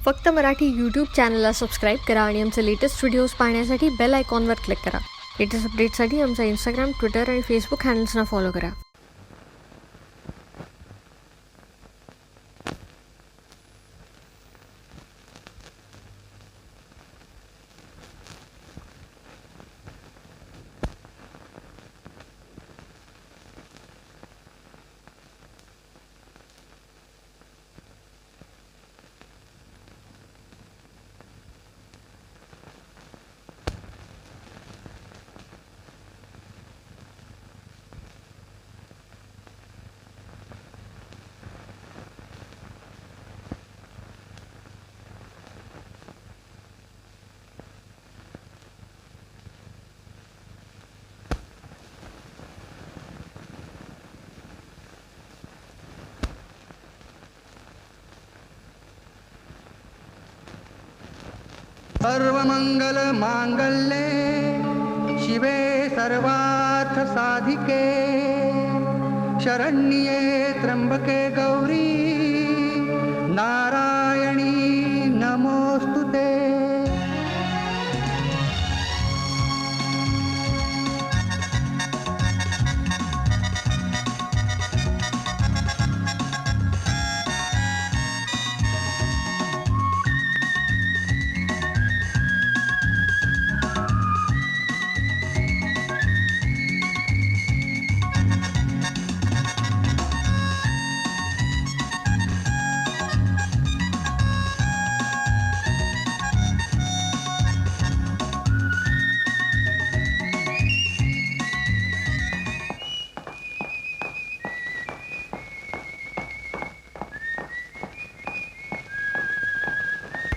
फक्त मराठी यूट्यूब चॅनलला सबस्क्राईब करा आणि आमचे लेटेस्ट व्हिडिओज पाहण्यासाठी बेल आयकॉनवर क्लिक करा. लेटेस्ट अपडेटसाठी आमचा इंस्टाग्राम, ट्विटर आणि फेसबुक हँडल्सना फॉलो करा. सर्वमंगल मांगल्ये शिवे सर्वार्थ साधिके शरण्ये त्र्यंबके गौरी नारायणी नमोस्तुते.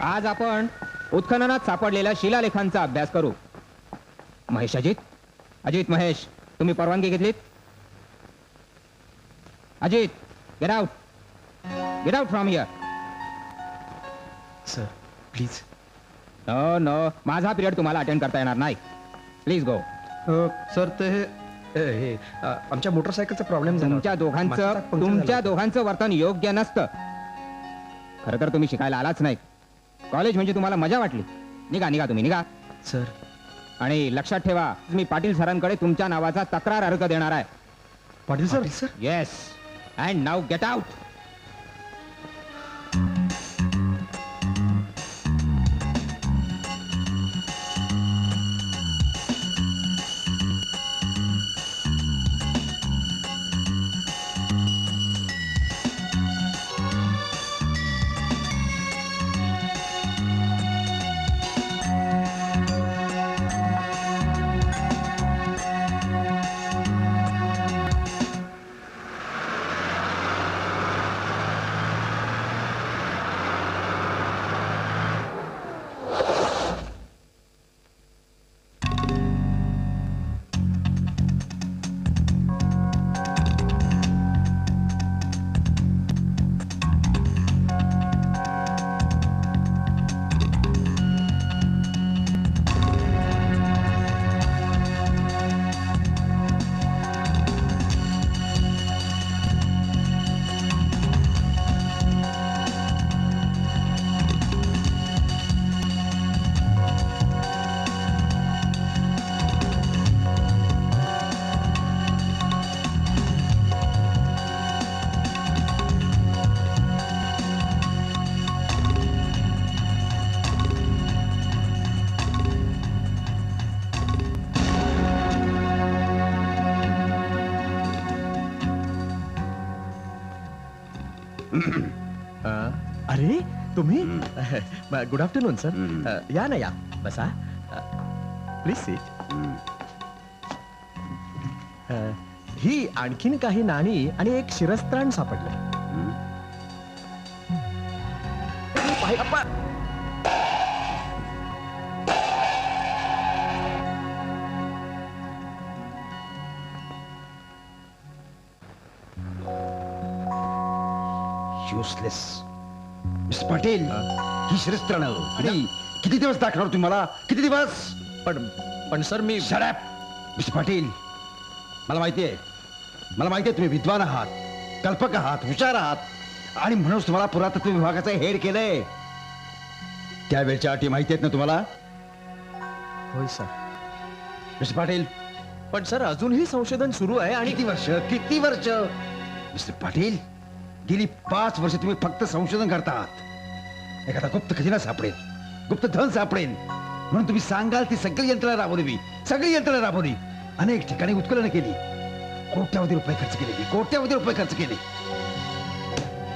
आज आपण उत्खननात सापडलेल्या शिलालेखांचा अभ्यास करू. महेश, अजित महेश, तुम्ही परवानगी घेतलीत? Ajit, get out from here. Sir please. No, माझा पिरियड तुम्हाला अटेंड करता येणार नाही. Please go. सर ते हे आमच्या मोटरसायकलचा प्रॉब्लेम झाला. तुमच्या दोघांचं वर्तन योग्य नसतं. खरं तर तुम्ही शिकायला आलाच नाही. कॉलेज म्हणजे तुम्हाला मजा वाटली. निघा तुम्ही निघा. सर, आणि लक्षात ठेवा, मी पाटील सरांकडे तुमच्या नावाचा तक्रार अर्ज देणार आहे. Patil sir. Yes, and now get out. अरे तुम्ही. Good afternoon sir. या ना, या बसा. Please seat. ही आणखीन काही नाणी आणि एक शिरस्त्राण सापडले. युसलेस मिस्टर पाटील, ही शिरस्त्राण किती दिवस दाखवणार तुम्हाला? किती दिवस? पण सर मी. Shut up mister Patil. मला माहिती आहे तुम्ही विद्वान आहात, कल्पक आहात, हुशार आहात, आणि म्हणूनच तुम्हाला पुरातत्व विभागाचं हेड केलंय. त्यावेळच्या अटी माहिती आहेत ना तुम्हाला? होय सर. मिस्टर पाटील, पण सर अजूनही संशोधन सुरू आहे आणि किती वर्ष मिस्टर पाटील, गेली 5 वर्ष तुम्ही फक्त संशोधन करतात. एखादा गुप्त खजिना सापडेल, गुप्त धन सापडेल म्हणून तुम्ही सांगाल ती सगळी यंत्रणा राबवली. मी सगळी यंत्रणा राबवली. अनेक ठिकाणी उत्खनन केली. कोट्यावधी रुपये खर्च केले. कोट्यावधी रुपये खर्च केले.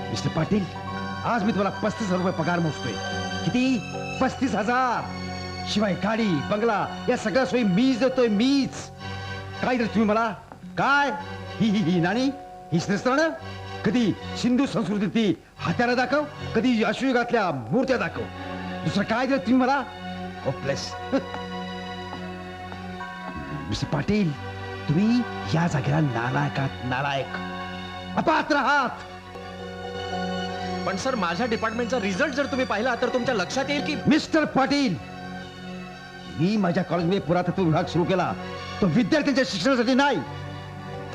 मिस्टर पाटील, आज मी तुम्हाला 35,000 रुपये पगार मोजतोय. किती? 35,000. शिवाय गाडी बंगला या सगळ्या सोयी मीच देतोय. मीच. काय देत तुम्ही मला? काय ही नाणी, ही शस्त्रानं? कधी सिंधू संस्कृती हात्याला दाखव, कधी अश्वयुगातल्या मूर्त्या दाखव. दुसरं काय देत तुम्ही मला? होपलेस. मिस्टर पाटील, तुम्ही या जागेला नालायकात नालायक, अपात्र आहात. पण सर माझ्या डिपार्टमेंटचा रिझल्ट जर तुम्ही पाहिला तर तुमच्या लक्षात येईल की मिस्टर पाटील, मी माझ्या कॉलेजमध्ये पुरातत्व विभाग सुरू केला तो विद्यार्थ्यांच्या शिक्षणासाठी नाही.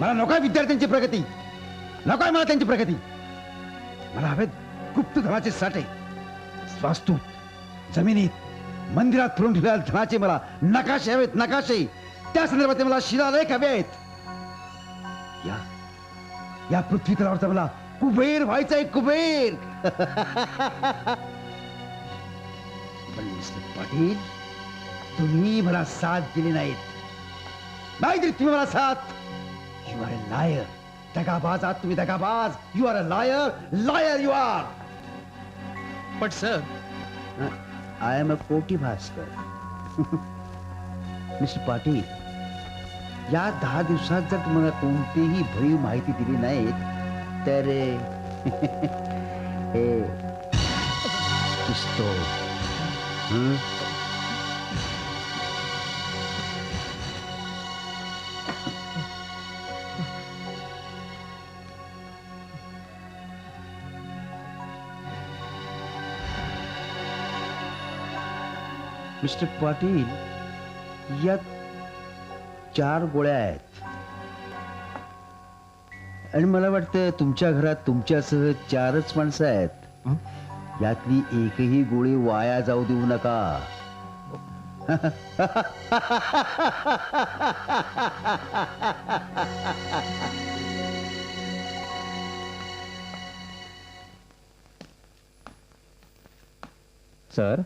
मला नकोय विद्यार्थ्यांची प्रगती, नकोय मला त्यांची प्रगती. मला हवेत गुप्त धनाचे साठे. वास्तूत, जमिनीत, मंदिरात फिरून ठेवलेल्या धनाचे मला नकाशे हवेत. नकाशे. त्या संदर्भात मला शिलालेख हवे आहेत. या पृथ्वी तलावरचा मला कुबेर व्हायचा आहे. कुबेर. पण मिस्टर पाटील, तुम्ही मला साथ दिली नाहीत. नाहीतरी तुम्ही मला साथ. You are a liar. दगाबाज आहात तुम्ही. दगाबाज. You are a liar. Liar you R. पण सर आय एम अ पोटी भास्कर. मिस्टर पाटील, या 10 दिवसात जर तुम्हाला कोणतीही भरीव माहिती दिली नाहीत तर हे पिस्तूल. मिस्टर पाटील, यात 4 गोळ्या आहेत आणि मला वाटतं तुमच्या घरात तुमच्यासह 4च माणसं आहेत. यातली एकही गोळी वाया जाऊ देऊ नका. सर,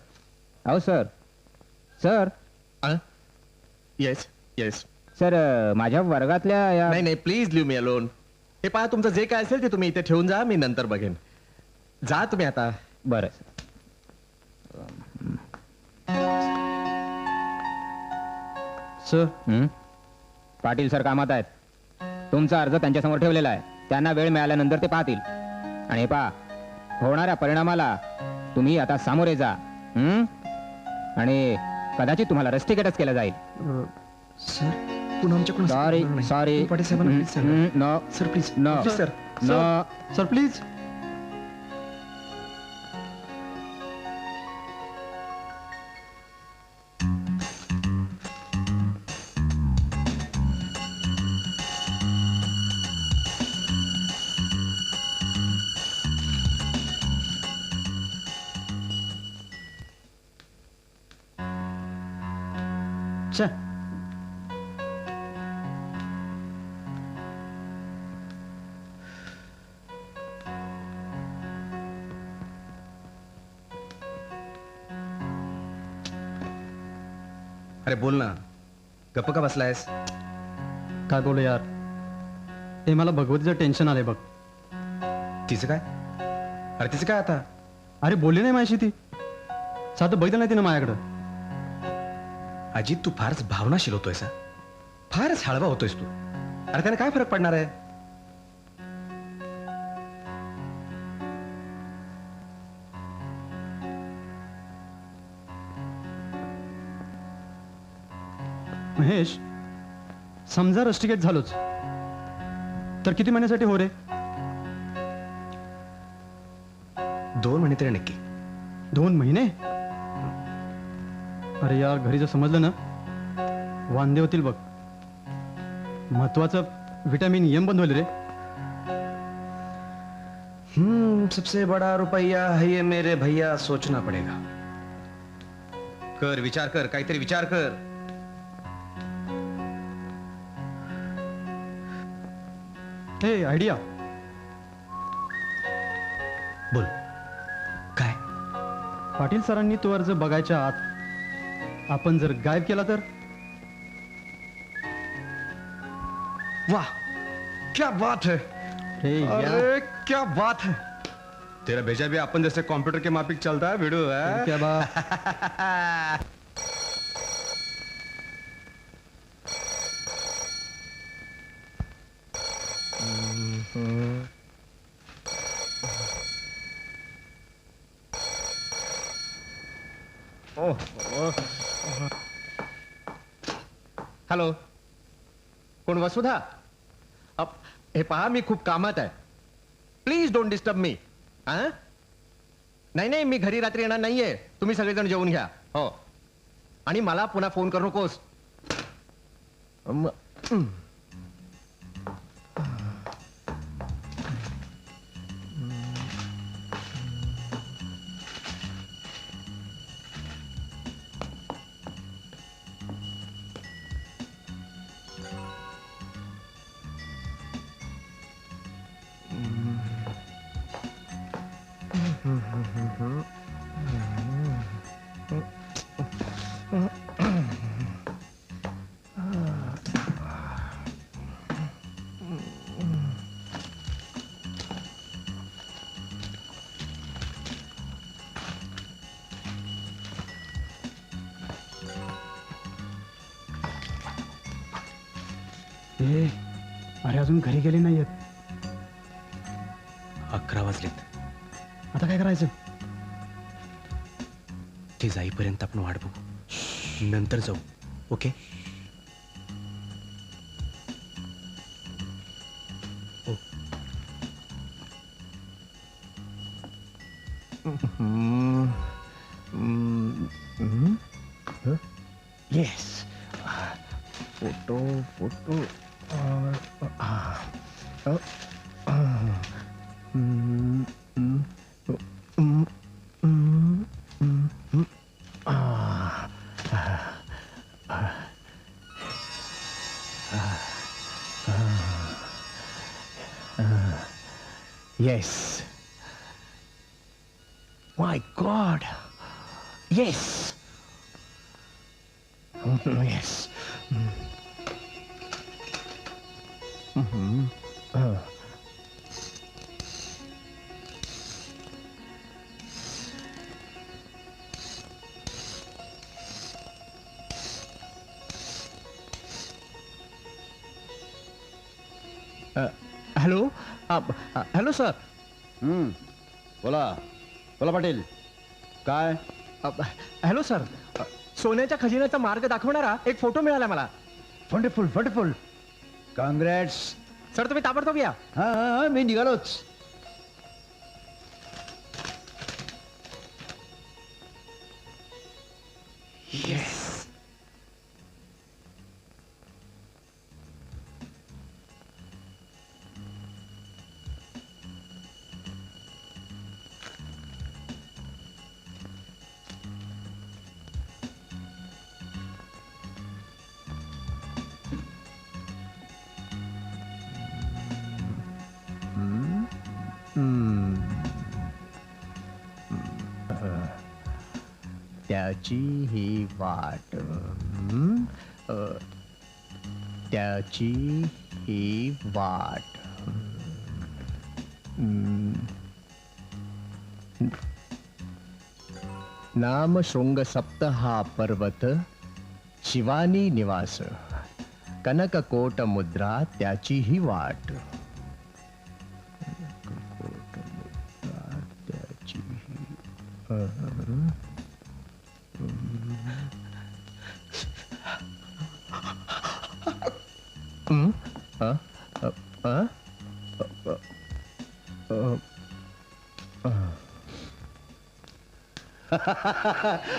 अहो sir. Sir, yes yes. Sir, माझ्या वर्गातल्या या नाही प्लीज लिव्ह मी अलोन. हे पहा, तुमचं जे काय असेल ते तुम्ही इथे ठेवून जा. मी नंतर बघेन. जा तुम्ही आता. बरं. सर पाटील सर कामात आहेत. तुमचा अर्ज त्यांच्यासमोर ठेवलेला आहे. त्यांना वेळ मिळाल्यानंतर ते पाहतील. आणि हे पहा, होणाऱ्या परिणामाला तुम्ही आता सामोरे जा. आणि कदाचित तुम्हाला रस्टिकेटच केलं जाईल. सर पुन्हा आमच्याकडून सॉरी पाटील साहेबांना please सांगा. No sir please. No sir no. Sir please. अरे बोल ना, गप्प का बसलायस? काय बोलू यार, ते मला भगवतीचं टेन्शन आलंय बघ. तिचं काय? अरे तिचं काय आता? अरे बोलली नाही माझी ती. साधं बघितलं नाही तिनं माझ्याकडं. अजित, तू फारच भावनाशील होतोयस. फारच हळवा होतोयस तू. अरे त्याने काय फरक पडणार आहे? महेश, समजा रस्टिकेट झालोच तर किती महिन्यासाठी हो रे? 2 महिने तरी नक्की. 2 महिने? अरे यार, घरी जर समजलं ना वांदे होतील बघ. महत्वाचं विटामिन एम बंद होईल रे. सबसे बड़ा रुपया है ये मेरे भैया, सोचना पड़ेगा. कर, विचार कर, काहीतरी विचार कर. हे आयडिया. बोल. काय? पाटील सरांनी तो अर्ज बघायच्या आत आपण जर गायब केला तर? वाह, क्या बात है. हे अरे क्या बात है. तेरा भेजा भी अपन जैसे कंप्यूटर के माफिक चलता है वीडियो है. क्या बा. हॅलो, कोण वसुधा? हे पहा, मी खूप कामात आहे. Please don't disturb me. नाही नाही, मी घरी रात्री येणार नाहीये. तुम्ही सगळेजण जेवून घ्या. हो, आणि मला पुन्हा फोन करू नकोस. अरे अजून घरी गेले नाहीयेत. 11 वाजलेत. आता काय करायचं? ते जाईपर्यंत आपण वाट बघू, नंतर जाऊ. Okay. Yes. Photo photo. Yes. My God. Yes. Yes. Hello. Hello sir. बोला बोला पाटील, काय? Hello sir. सोन्याच्या खजिन्याचा मार्ग दाखवणारा एक फोटो मिळाला मला. Wonderful wonderful. कॉंग्रॅट्स. सर, तुम्ही ताबडतोब या. हा, मी निघालोच. त्याची ही वाट. त्याची ही वाट. नाम शृंग सप्तहा पर्वत, शिवानी निवास, कनककोट मुद्रा, त्याची ही वाट. त्याची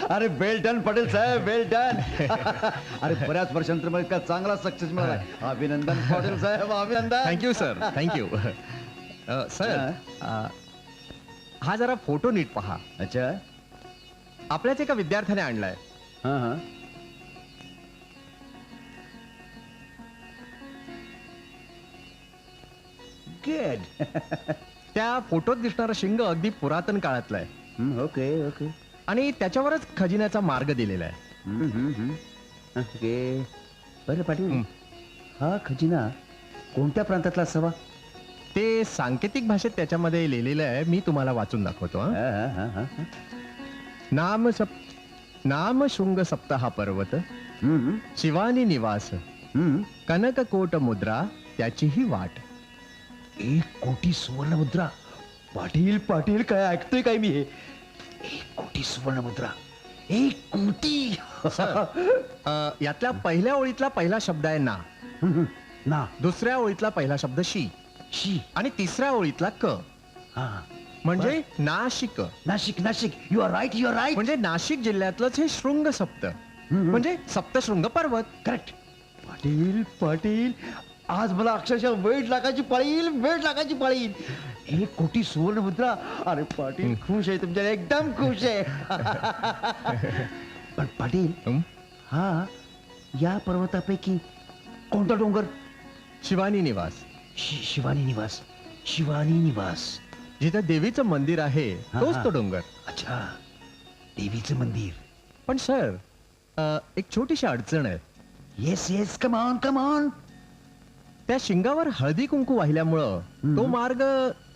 अरे वेल डन पाटील साहेब, वेल डन. अरे बऱ्याच वर्षांनंतर मला इतका चांगला सक्सेस मिळाला. अभिनंदन पाटील साहेब, अभिनंदन. Thank you sir. थँक्यू. सर, हा जरा फोटो नीट पहा. अच्छा. आपल्याच एका विद्यार्थ्याने आणलाय. हा हा गुड. त्या फोटोत दिसणारं शिंग अगदी पुरातन काळातलं आहे ओके ओके आणि त्याच्यावरच खजिन्याचा मार्ग दिलेला आहे. ओके. बरं पाटील, हा खजिना कोणत्या प्रांतातला असावा? ते सांकेतिक भाषेत त्याच्यामध्ये लिहिलेलं आहे. मी तुम्हाला वाचून दाखवतो. हा, हा, हा, हा. नाम शृंग सप्ताह पर्वत हम्म, शिवानी निवास हम्म. कनककोट मुद्रा त्याचीही वाट. 1 कोटी सुवर्ण मुद्रा. पाटील पाटील काय ऐकतोय काय मी हे? 1 कोटी सुवर्ण मुद्रा. 1 कोटी. यातल्या पहिल्या ओळीतला पहिला शब्द आहे ना, ना दुसऱ्या ओळीतला पहिला शब्द शी शी. आणि तिसऱ्या ओळीतला क हा. म्हणजे Nashik. Nashik Nashik. You are right, you are right. म्हणजे नाशिक जिल्ह्यातलंच हे शृंग सप्त म्हणजे सप्तशृंग पर्वत. करेक्ट. पाटील पाटील आज मला अक्षरशः वेळ लागायची पाळी येईल, वेळ लागायची पाळी येईल. 1 कोटी सुवर्ण मुद्रा. अरे पाटील खुश आहे तुमच्या, एकदम खुश आहे. पण पाटील, हा या पर्वतापैकी कोणता डोंगर? शिवानी निवास. शिवानी निवास. शिवानी निवास. जिथं देवीचं मंदिर आहे हा, तोच हा. तो डोंगर. अच्छा, देवीचं मंदिर. पण सर एक छोटीशी अडचण आहे. Yes yes, come on come on. त्या शिंगावर हळदी कुंकू वाहिल्यामुळं तो मार्ग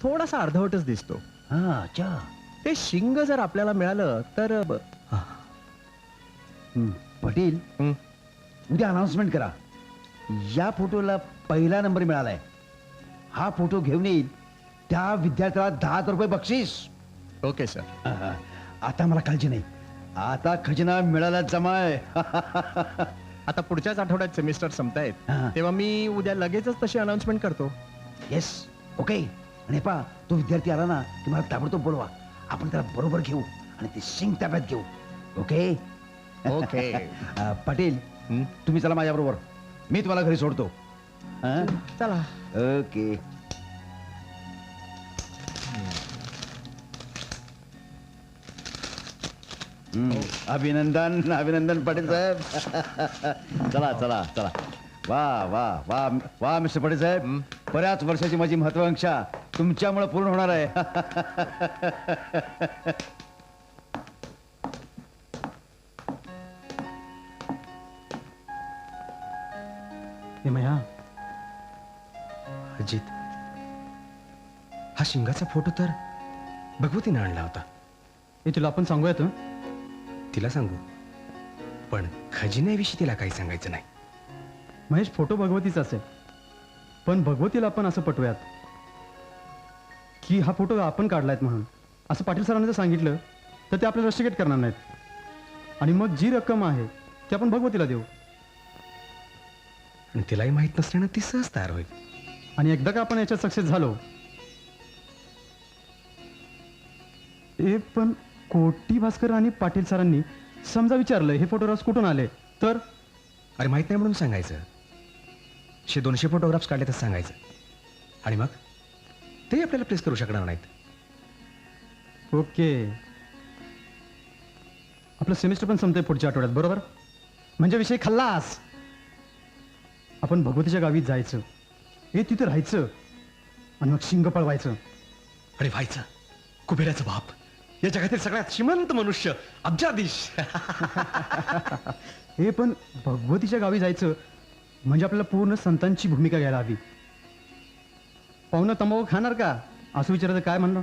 थोडासा अर्धवटच दिसतो. हा, अच्छा. ते शिंग जर आपल्याला मिळालं तर पाटील, उद्या अनाउन्समेंट करा. या फोटोला पहिला नंबर मिळालाय. हा फोटो घेऊन येईल त्या विद्यार्थ्याला 10,000 रुपये बक्षीस. Okay sir. आता मला काळजी नाही. आता खजिना मिळाला जमाय. आता पुढच्याच आठवड्यात सेमिस्टर संपतायत, हा. तेव्हा मी उद्या लगेचच तशी अनाउन्समेंट करतो. Yes, okay. आणि पा तो विद्यार्थी आला ना की मला ताबडतोब बोलवा. आपण त्याला बरोबर घेऊ आणि ते शिंग ताब्यात घेऊ. Okay okay. पाटील, तुम्ही चला माझ्या बरोबर. मी तुम्हाला घरी सोडतो. चला. ओके. अभिनंदन अभिनंदन पाटील साहेब. चला चला चला. वा वा वा वा मिस्टर पाटील साहेब, बऱ्याच वर्षाची माझी महत्वाकांक्षा तुमच्यामुळे पूर्ण होणार आहे. हे मया, अजित, हा शिंगाचा फोटो तर भगवतीने आणला होता. हे तुला आपण सांगूयात हं? तिला सांगू, पण खजिन्याविषयी तिला काही सांगायचं नाही. महेश, फोटो भगवतीचा असेल, पण भगवतीला आपण असं पटवूयात की हा फोटो आपण काढलायत म्हणून. असं पाटील सरांनी जर सांगितलं तर ते आपल्याला रस्टिकेट करणार नाहीत. आणि मग जी रक्कम आहे ती आपण भगवतीला देऊ. आणि तिलाही माहित नसल्यानं ती सहज तयार होईल. आणि एकदा का आपण याच्यात सक्सेस झालो, पण कोटी भास्कर आणि पाटील सरांनी समजा विचारलं हे फोटोग्राफ्स कुठून आले तर? अरे माहित नाही म्हणून सांगायचं. 100-200 फोटोग्राफ्स काढले तर सांगायचं. आणि मग ते आपल्याला प्लेस करू शकणार नाहीत. ओके. आपलं सेमिस्टर पण संपतंय पुढच्या आठवड्यात, बरोबर? म्हणजे विषय खल्लास. आपण भगवतीच्या गावी जायचं, हे तिथे राहायचं आणि मग शिंग पळवायचं. अरे व्हायचं कुबेराचं बाप, या जगातील सगळ्यात श्रीमंत मनुष्य, अब्जाधीश. हे पण भगवतीच्या गावी जायचं म्हणजे आपल्याला पूर्ण संतांची भूमिका घ्यायला हवी. पाहुणं तंबाखू खाणार का असं विचारायचं, काय म्हणणं?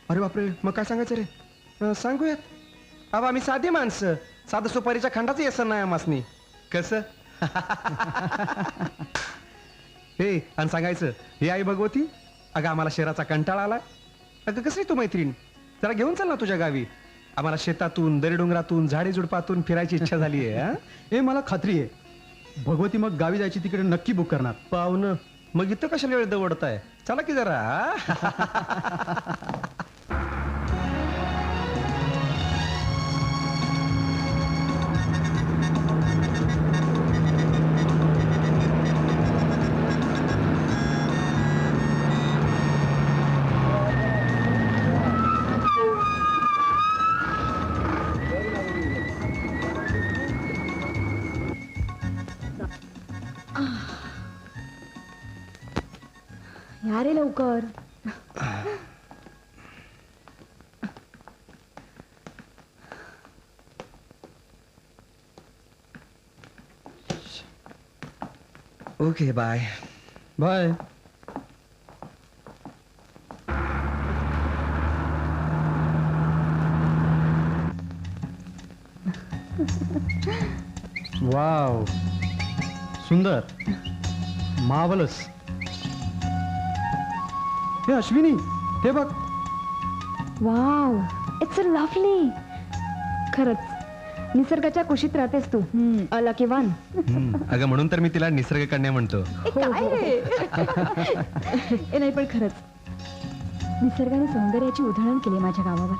अरे बापरे, मग काय सांगायचं रे? सांगूयात. अब आम्ही साधी माणसं, साधं सुपारीच्या खंडाचं येसन नाही आमासनी. कसं? हे आणि सांगायचं, हे आई भगवती, अगं आम्हाला शहराचा कंटाळा आलाय. अगं कसली तू मैत्रीण, जरा घेऊन चल ना तुझ्या गावी. आम्हाला शेतातून, दरीडोंगरातून, झाडी झुडपातून फिरायची इच्छा झाली आहे. हे मला खात्री आहे भगवती मग गावी जायची तिकडे नक्की बुक करणार. पाहुणं, मग इथं कशाला वेळ दवडताय? चला की जरा. चला रे लवकर. Okay bye. बाय. वाव, सुंदर, मार्वलस. हे अश्विनी, हे बघ. Wow, it's a lovely. खरंच निसर्गाच्या कुशीत राहतेस तू. Lucky one. अगं म्हणून तर मी तिला निसर्ग कन्या म्हणतो. काय रे? ए नाही पण खरंच निसर्गाने सौंदर्याची उधळण केली माझ्या गावावर.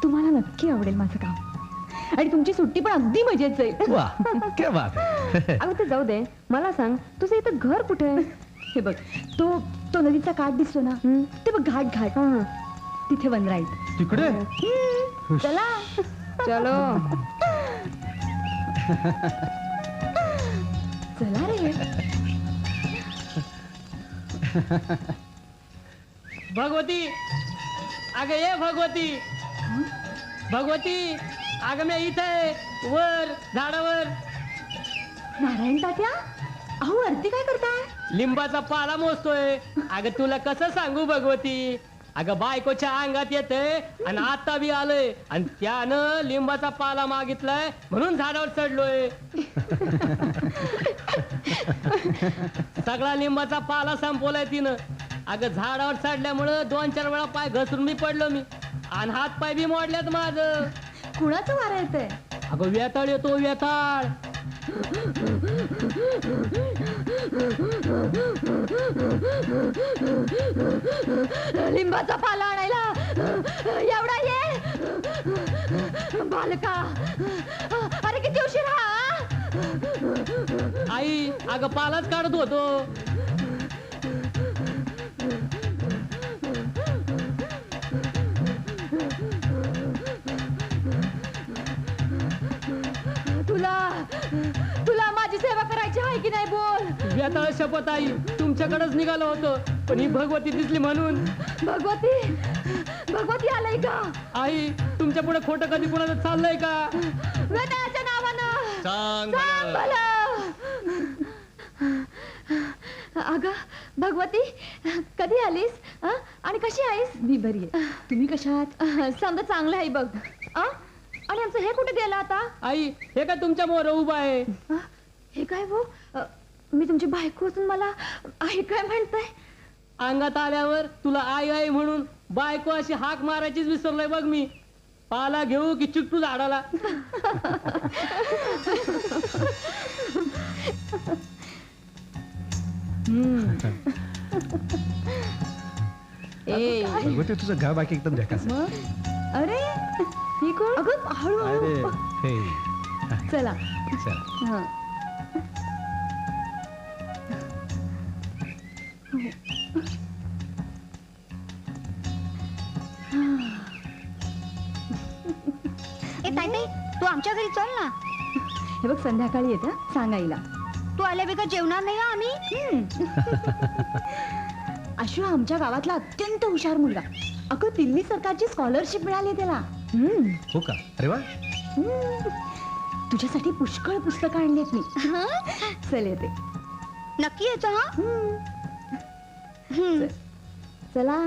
तुम्हाला नक्की आवडेल माझं गाव. आणि तुमची सुट्टी पण अगदी मजेत जाईल. वा, क्या बात है. अगं ते जाऊ दे, मला सांग तुझं इथं घर कुठे आहे? हे बघ, तो तो नदीचा काठ दिसतो ना, ते बघ घाट घाट. तिथे वन राईट. तिकडे चला चलो. चला रे. भगवती, अगं ये भगवती. भगवती, अगं मी इथे आहे, वर झाडावर. नारायण तात्या, अहो वरती काय करताय? लिंबाचा पाला मोजतोय. अगं तुला कसं सांगू भगवती, अगं बायकोच्या अंगात येते आणि आता बी आलंय आणि त्यानं लिंबाचा पाला मागितलाय म्हणून झाडावर चढलोय. सगळा लिंबाचा पाला संपवलाय तिनं. अगं झाडावर चढल्यामुळं 2-4 वेळा पाय घसरून मी पडलो मी आणि हात पाय बी मोडल्यात माझं. कुणाचं वारा येतंय? अगं व्यताळ येतो व्यताळ. लिंबाचा पाला आणायला एवढा ये बालका. अरे किती उशीर हा. आई, अगं पालाच काढत होतो. तुला माझी सेवा करायची आहे की नाही बोल. व्यताळ शपथ आई, तुमच्याकडेच निघालो होतो पण ही भगवती दिसली म्हणून. भगवती, भगवती आलंय का? आई, तुमच्या पुढे खोटं कधी कुणाचं चाललंय का? वेताळाच्या नावानं सांग सांग भलं. अगं भगवती, कधी आलीस आणि कशी आहेस? मी बरी आहे. तुम्ही कशा आहात? समजा चांगलं आहे बघ. आणि आमचं हे कुठे गेलं आता? आई, हे काय तुमच्या मोर उभा आहे? हे काय हो? मी तुमची बायको असून मला आई काय म्हणताय? अंगात आल्यावर तुला आई आई म्हणून बायको अशी हाक मारायचीच विसरलोय बघ मी. पाला घेऊ की चिकटू झाडाला? ए भगवती, तुझं गाव बाकी एकदम झकास आहे. अरे ही कोण? अगं हळू. हे, चला चला. तू आमच्या घरी चल ना. हे बघ संध्याकाळी येते सांग आईला. तू आल्याबिगर जेवणार नाही का आम्ही? अशू आमच्या गावातला अत्यंत हुशार मुलगा. अगं दिल्ली सरकारची स्कॉलरशिप मिळाली त्याला. हो का? अरे वा. तुझ्यासाठी पुष्कळ पुस्तकं आणलीत मी. चल येते. नक्की यायचं हा. चला.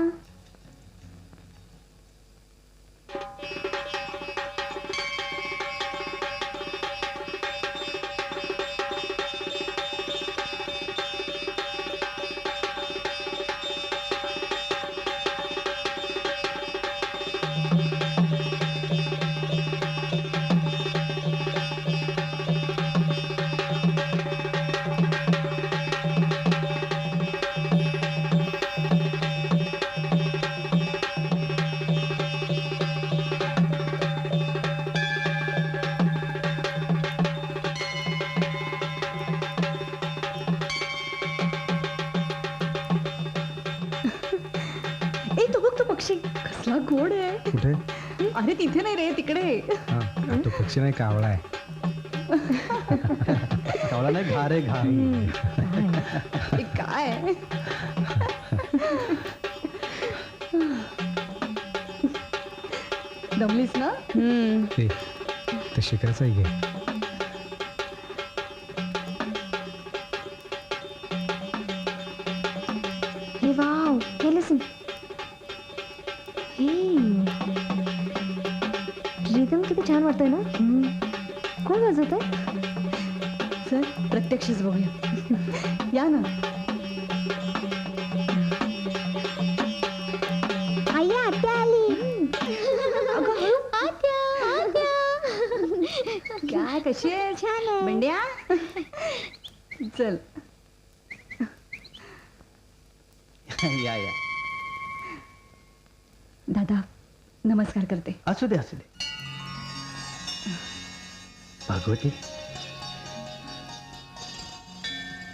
पक्षी कसला गोड आहे. कुठे? अरे तिथे नाही रे, तिकडे. तो पक्षी नाही, कावळा आहे. कवळा नाही घा रे घा. हे काय दमलीस ना? ते शिकायचं आहे घे. हे वाव, हे लिसन. हे रिदम किती छान वाटतंय ना. कोण वाजवत आहे? सर प्रत्यक्षच बघूया. या ना. आई आत्या आली. काय कशी आहे? छान आहे. बंड्या चल. या या. दादा नमस्कार करते. असू दे असू दे. भगवती.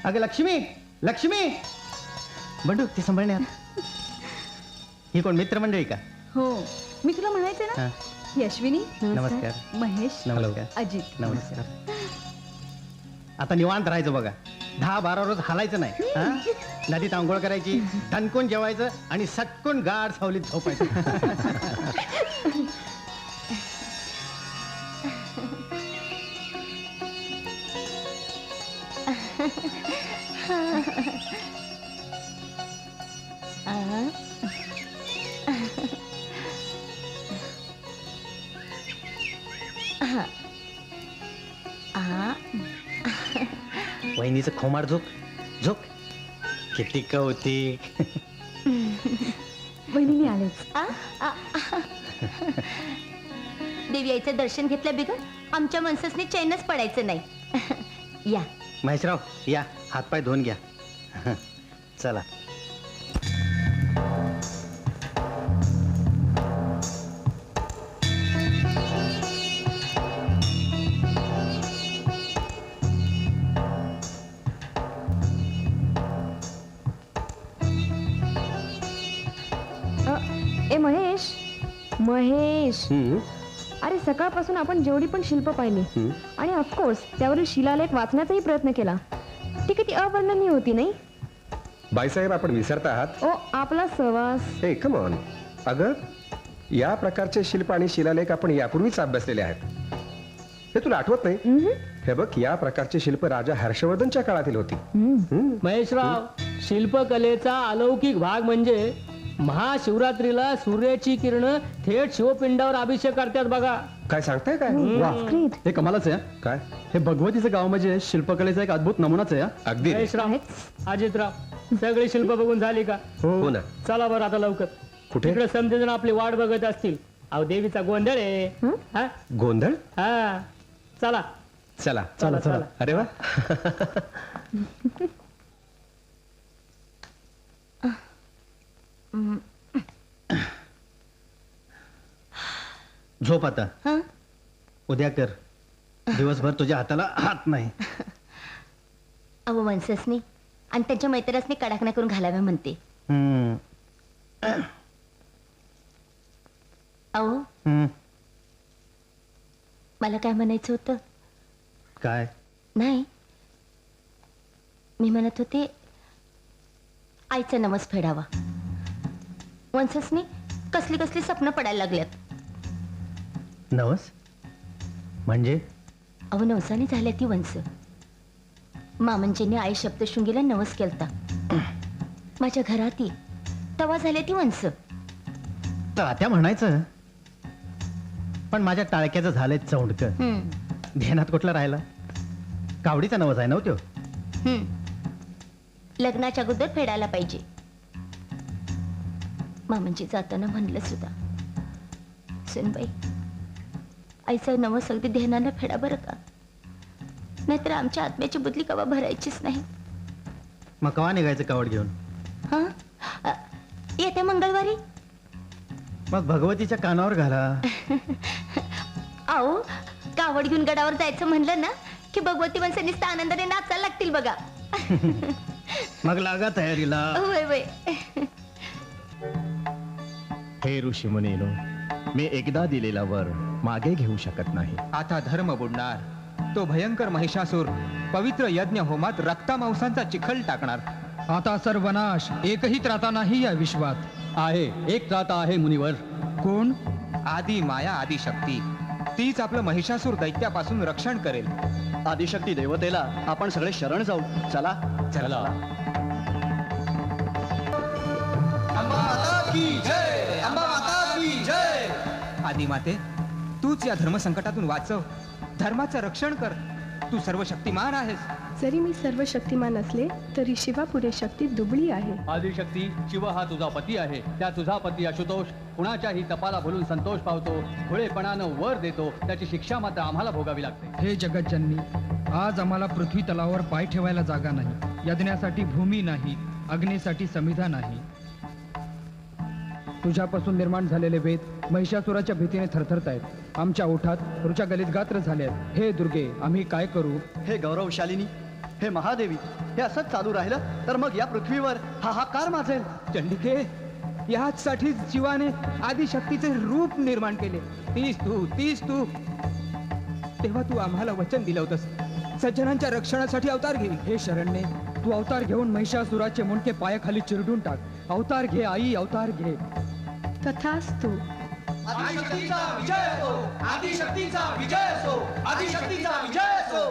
अगं लक्ष्मी लक्ष्मी. बंडू ती सांभाळण्यात. ही कोण मित्रमंडळी का? हो मी तुला म्हणायचं ना. हा. ही अश्विनी. नमस्कार. महेश. नमस्कार. अजित. नमस्कार. आता निवांत राहायचं बघा. 10-12 रोज हालायचं नाही. हा? नदीत आंघोळ करायची, ठणकून जेवायचं आणि सटकून गाढ सावलीत झोपायचं. वहिनीचं खोमाड झोक झोक. किती कौतिक. वहिनी आलेच. देवी आईचं दर्शन घेतलं बिगर आमच्या माणसासनी चैनच पडायचं नाही. या महेशराव या हातपाय धुवून घ्या. चला. ए महेश. महेश अरे सकाळपासून आपण जेवढी पण शिल्प पाहिली आणि ऑफकोर्स त्यावरील शिलालेख वाचण्याचाही प्रयत्न केला, ती किती अवर्णनीय होती नाही? बाईसाहेब आपण विसरत आहात. ओ आपला सहवास. हे कम ऑन. अगं या प्रकारचे शिल्प आणि शिलालेख आपण यापूर्वीच अभ्यासलेले आहेत. हे तुला आठवत नाही? हे बघ या प्रकारचे शिल्प राजा हर्षवर्धनच्या काळातील होती. महेशराव, शिल्पकलेचा अलौकिक भाग म्हणजे महाशिवरात्रीला सूर्याची किरण थेट शिवपिंडावर अभिषेक करतात बघा. काय सांगताय काय? वा हे कमालच आहे. काय हे भगवतीचं गाव म्हणजे शिल्पकलेचा एक अद्भुत नमुनाच आहे. अगदी. महेशराव, अजितराव, सगळी शिल्प बघून झाली का? हो ना. चला बरं आता लवकर. कुठे? इकडे समजे जण आपली वाट बघत असतील. अहो देवीचा गोंधळ आहे. हा? गोंधळ. हा चला चला चला चला. अरे वा. झोप आता. उद्या कर. दिवसभर तुझ्या हाताला हात नाही. अहो माणसासनी आणि त्यांच्या मैत्रिणीसनी कडाकण्या करून घालाव्या म्हणते. अहो मला काय म्हणायचं होतं? काय? नाही, मी म्हणत होते आईचा नमस फेडावा. वंशसनी कसली कसली स्वप्न पडायला लागल्यात. नवस म्हणजे? अहो नवसानी झाल्या ती वंश. मामंजीने आई सप्तशृंगीला नवस केलता. माझ्या घरात तवा झाल्या ती वंश. तात्या म्हणायचं, पण माझ्या टाळक्याचं झालंय चौंडक. ध्यानात कुठला राहिला? कावडीचा नवस आहे नव्हतो. लग्नाच्या अगोदर फेडायला पाहिजे. मामंजी जाताना म्हणलं सुद्धा, सुनबाई आईचा नवस अगदी ध्यानानं फेडा बरं का, नाहीतर आमच्या आत्म्याची बुदली कवा भरायचीच नाही. मग कवा निघायचं कावड घेऊन? हा येत्या मंगळवारी. मग भगवतीच्या कानावर घाला. आओ कावड घेऊन गडावर जायचं म्हणलं ना की भगवती माणसं नुसतं आनंदाने नाचायला लागतील बघा. मग लागा तयारीला. वय वय. हे ऋषीमुनीनो, मी एकदा दिलेला वर मागे घेऊ शकत नाही. आता धर्म बुडणार, तो भयंकर महिषासूर पवित्र यज्ञ होमात रक्तामांसांचा चिखल टाकणार. आता सर्वनाश एकही त्राता नाही या विश्वात. आहे एक त्राता आहे मुनिवर. कोण? आदी माया आदी शक्ती. तीच आपलं महिषासूर दैत्यापासून रक्षण करेल. आदिशक्ती देवतेला आपण सगळे शरण जाऊ. चला चला. आदी माते, तूच या धर्मसंकटातून वाचव, धर्माचं रक्षण कर. तू सर्व शक्तिमान आहेस. जरी मी सर्व शक्तिमान असले तरी शिवापुरे शक्ती दुबळी आहे. आदिशक्ती शिव हा तुझा पती आहे. त्या तुझा पती आशुतोष कुणाच्याही तपाला भुलून संतोष पावतो, खुळेपणानं वर देतो. त्याची शिक्षा मात्र आम्हाला भोगावी लागते. हे जगज्जननी, आज आम्हाला पृथ्वी तलावर पाय ठेवायला जागा नाही, यज्ञासाठी भूमी नाही, अग्नीसाठी समिधा नाही. तुझ्यापासून निर्माण झालेले वेद महिषासुराच्या भीतीने थरथरतायत. आमच्या ओठात ऋचा गलित गात्र झाले आहेत. हे दुर्गे, आम्ही काय करू? हे गौरवशालिनी, हे महादेवी, हे असंच चालू राहिलं तर मग या पृथ्वीवर हाहाकार माजेल. चंडिके, याचसाठी शिवाने आदिशक्तीचे रूप निर्माण केले. तीच तू. तेव्हा तू आम्हाला वचन दिलं होतंस, सज्जनांच्या रक्षणासाठी अवतार घेईल. हे शरण्ये, तू अवतार घेऊन महिषासुराचे मुंडके पायाखाली चिरडून टाक. अवतार घे आई, अवतार घे. तथास्तु. आदिशक्तीचा विजय असो, आदिशक्तीचा विजय असो, आदिशक्तीचा विजय असो.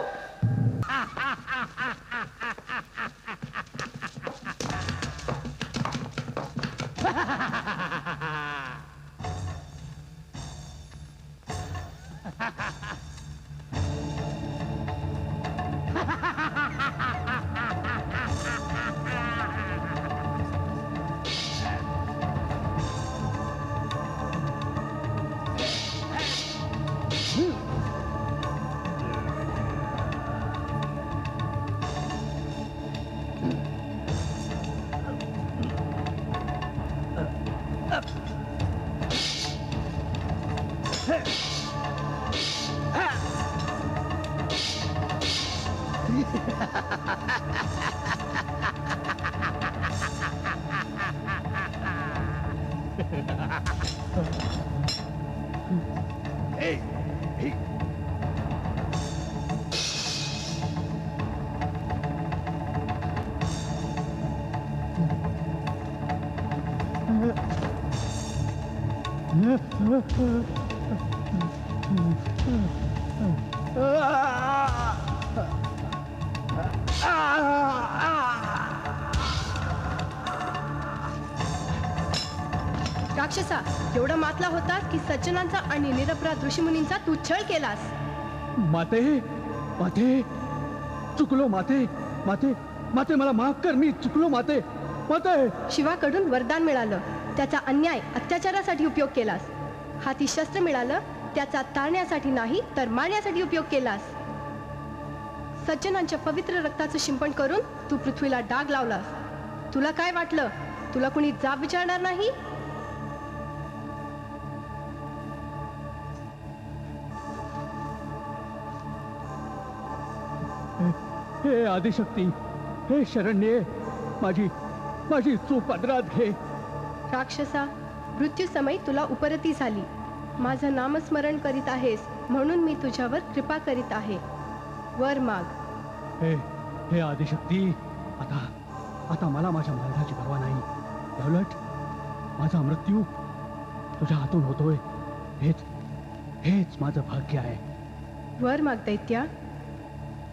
राक्षसा, एवढा मातला होतास की सज्जनांचा आणि निरपराध ऋषीमुनींचा तू छळ केलास. माते, माते, चुकलो माते, माते, माते, मला माफ कर. मी चुकलो माते, माते. शिवाकडून वरदान मिळालं, त्याचा अन्याय अत्याचारासाठी उपयोग केलास. हाती शस्त्र मिळालं, त्याचा तारण्यासाठी नाही तर मारण्यासाठी उपयोग केलास. सज्जनांच्या पवित्र रक्ताचं शिंपण करून तू पृथ्वीला डाग लावलास. तुला काय वाटलं, तुला कुणी जाब विचारणार नाही? हे आदिशक्ती, हे शरण्ये, माझी चूक पदरात घे. राक्षसा, मृत्यूसमयी तुला उपरती झाली. माझं नामस्मरण करीत आहेस म्हणून मी तुझ्यावर कृपा करीत आहे. वर माग. हे आदिशक्ती, आता मला माझ्या मरणाची पर्वा नाही. उलट माझा मृत्यू तुझ्या हातून होतोय, हेच माझं भाग्य आहे. वर माग दैत्या.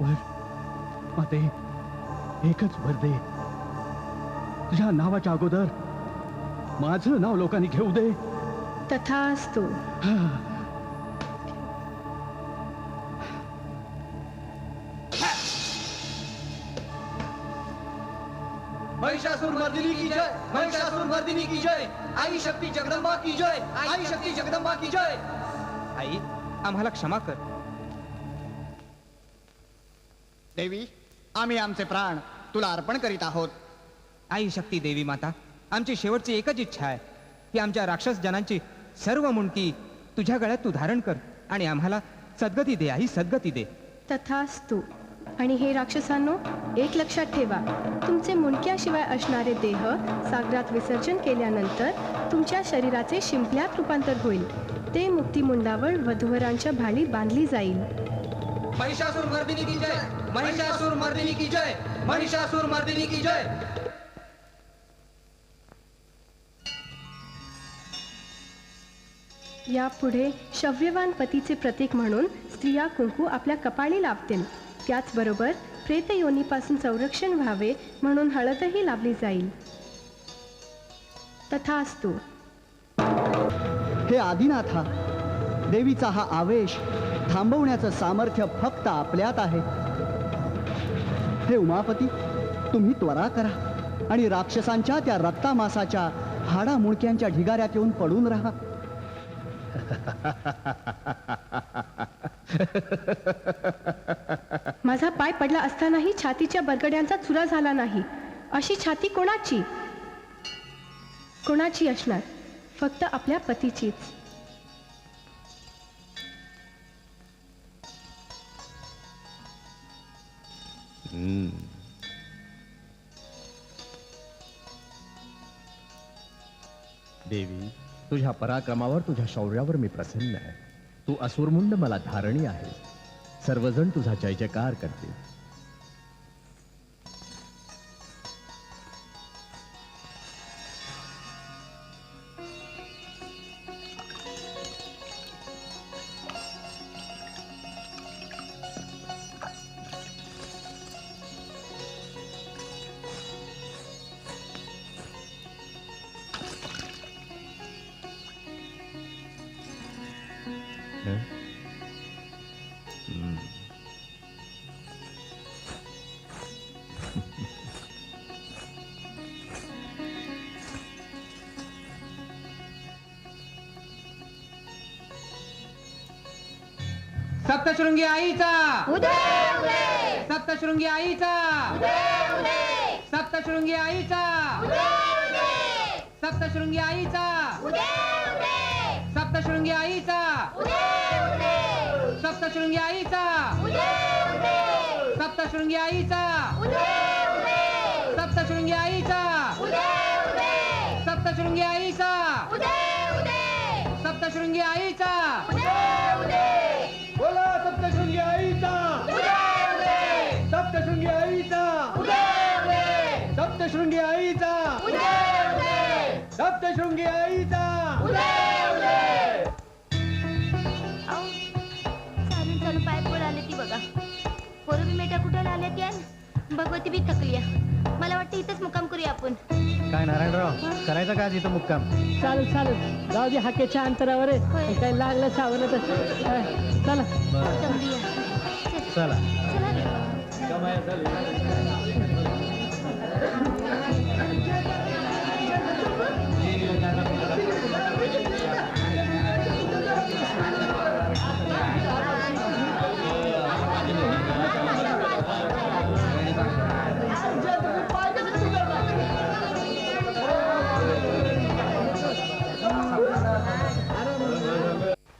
वर माते, एकच वर दे. तुझ्या नावाच्या अगोदर माझं नाव लोकांनी घेऊ दे. तथास्तु. महिषासुर मर्दिनी की जय, महिषासुर मर्दिनी की जय. आई शक्ती जगदंबा की जय, आई शक्ती जगदंबा की जय. आई, आम्हाला क्षमा कर. देवी, आम्ही आमचे प्राण तुला अर्पण करीत आहोत. आई शक्ती देवी माता, आमची शेवटची एकच इच्छा आहे की आमच्या राक्षस जनांची सर्व मुंडकी तुझ्या गळ्यात तू धारण कर आणि आम्हाला सद्गती दे. आई, सद्गती दे. तथास्तु. आणि हे राक्षसांनो, एक लक्षात ठेवा, तुमचे मुंडक्याशिवाय असणारे देह सागरात विसर्जन केल्यानंतर तुमच्या शरीराचे शिंपल्यात रूपांतर होईल. ते मुक्तिमुंडावर वधूवरांच्या भाली बांधली जाईल. महिषासुर मर्दिनी की जय, महिषासुर मर्दिनी की जय, महिषासुर मर्दिनी की जय. यापुढे शव्यवान पतीचे प्रतीक म्हणून स्त्रिया कुंकू आपल्या कपाळी लावतील. त्याचबरोबर प्रेत योनीपासून संरक्षण व्हावे म्हणून हळदही लावली जाईल. तथास्तु. हे आदिनाथा, देवीचा हा आवेश थांबवण्याचं सामर्थ्य फक्त आपल्यात आहे. हे उमापती, तुम्ही त्वरा करा आणि राक्षसांच्या त्या रक्तामासाच्या हाडामुळक्यांच्या ढिगाऱ्यात येऊन पडून राहा. माझा पाय पडला असतानाही छातीच्या बरगड्यांचा चुरा झाला नाही. अशी छाती कोणाची कोणाची असणार? फक्त आपल्या पतीचीच. देवी, तुझ्या पराक्रमावर, तुझ्या शौर्यावर मी प्रसन्न आहे. तू असुरमुंड मला धारणी आहेस. सर्वजण तुझा जय जयकार करतील. सप्तशृंगी आईचा सप्तशृंगी आईचा सप्तशृंगी आईचा सप्तशृंगी आईचा सप्तशृंगी आईचा सप्तशृंगी आईचा सप्तशृंगी आईचा सप्तशृंगी आईचा सप्तशृंगी आईचा सप्तशृंगी आईचा बोला सप्तशृंगी आईचा सप्तशृंगी आईचा सप्तशृंगी आईचा सप्तशृंगी आईचा. चालून चालून पाय पळाले ती बघा. पोरं बी मेटा कुठं आल्या त्या, भगवती बी थकली. मला वाटतं इथंच मुक्काम करूया आपण. काय नारायणराव, करायचं का इथं मुक्काम? चालेल चालेल, जाऊ दे, हाकेच्या अंतरावर आहे. काही लागलं सावलं तर चला. जमली आहे. चला.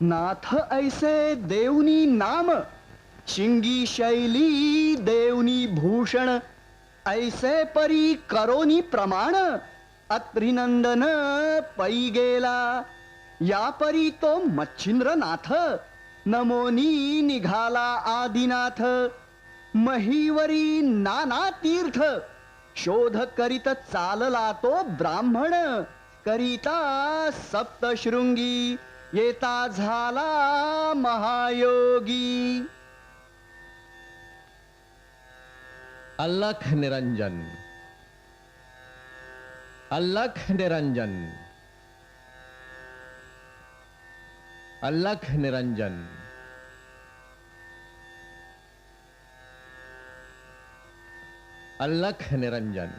नाथ ऐसे देवनी नाम, शिंगी शैली देवनी भूषण, ऐसे परी करोनी प्रमाण, अत्रिनंदन पै गेला. या परी तो मच्छिंद्रनाथ, नमोनी निघाला आदिनाथ. महीवरी नाना तीर्थ, शोध करीत चालला तो ब्राह्मण. करीता सप्तशृंगी, येता झाला महायोगी. अलख निरंजन, अलख निरंजन, अलख निरंजन. अलख निरंजन.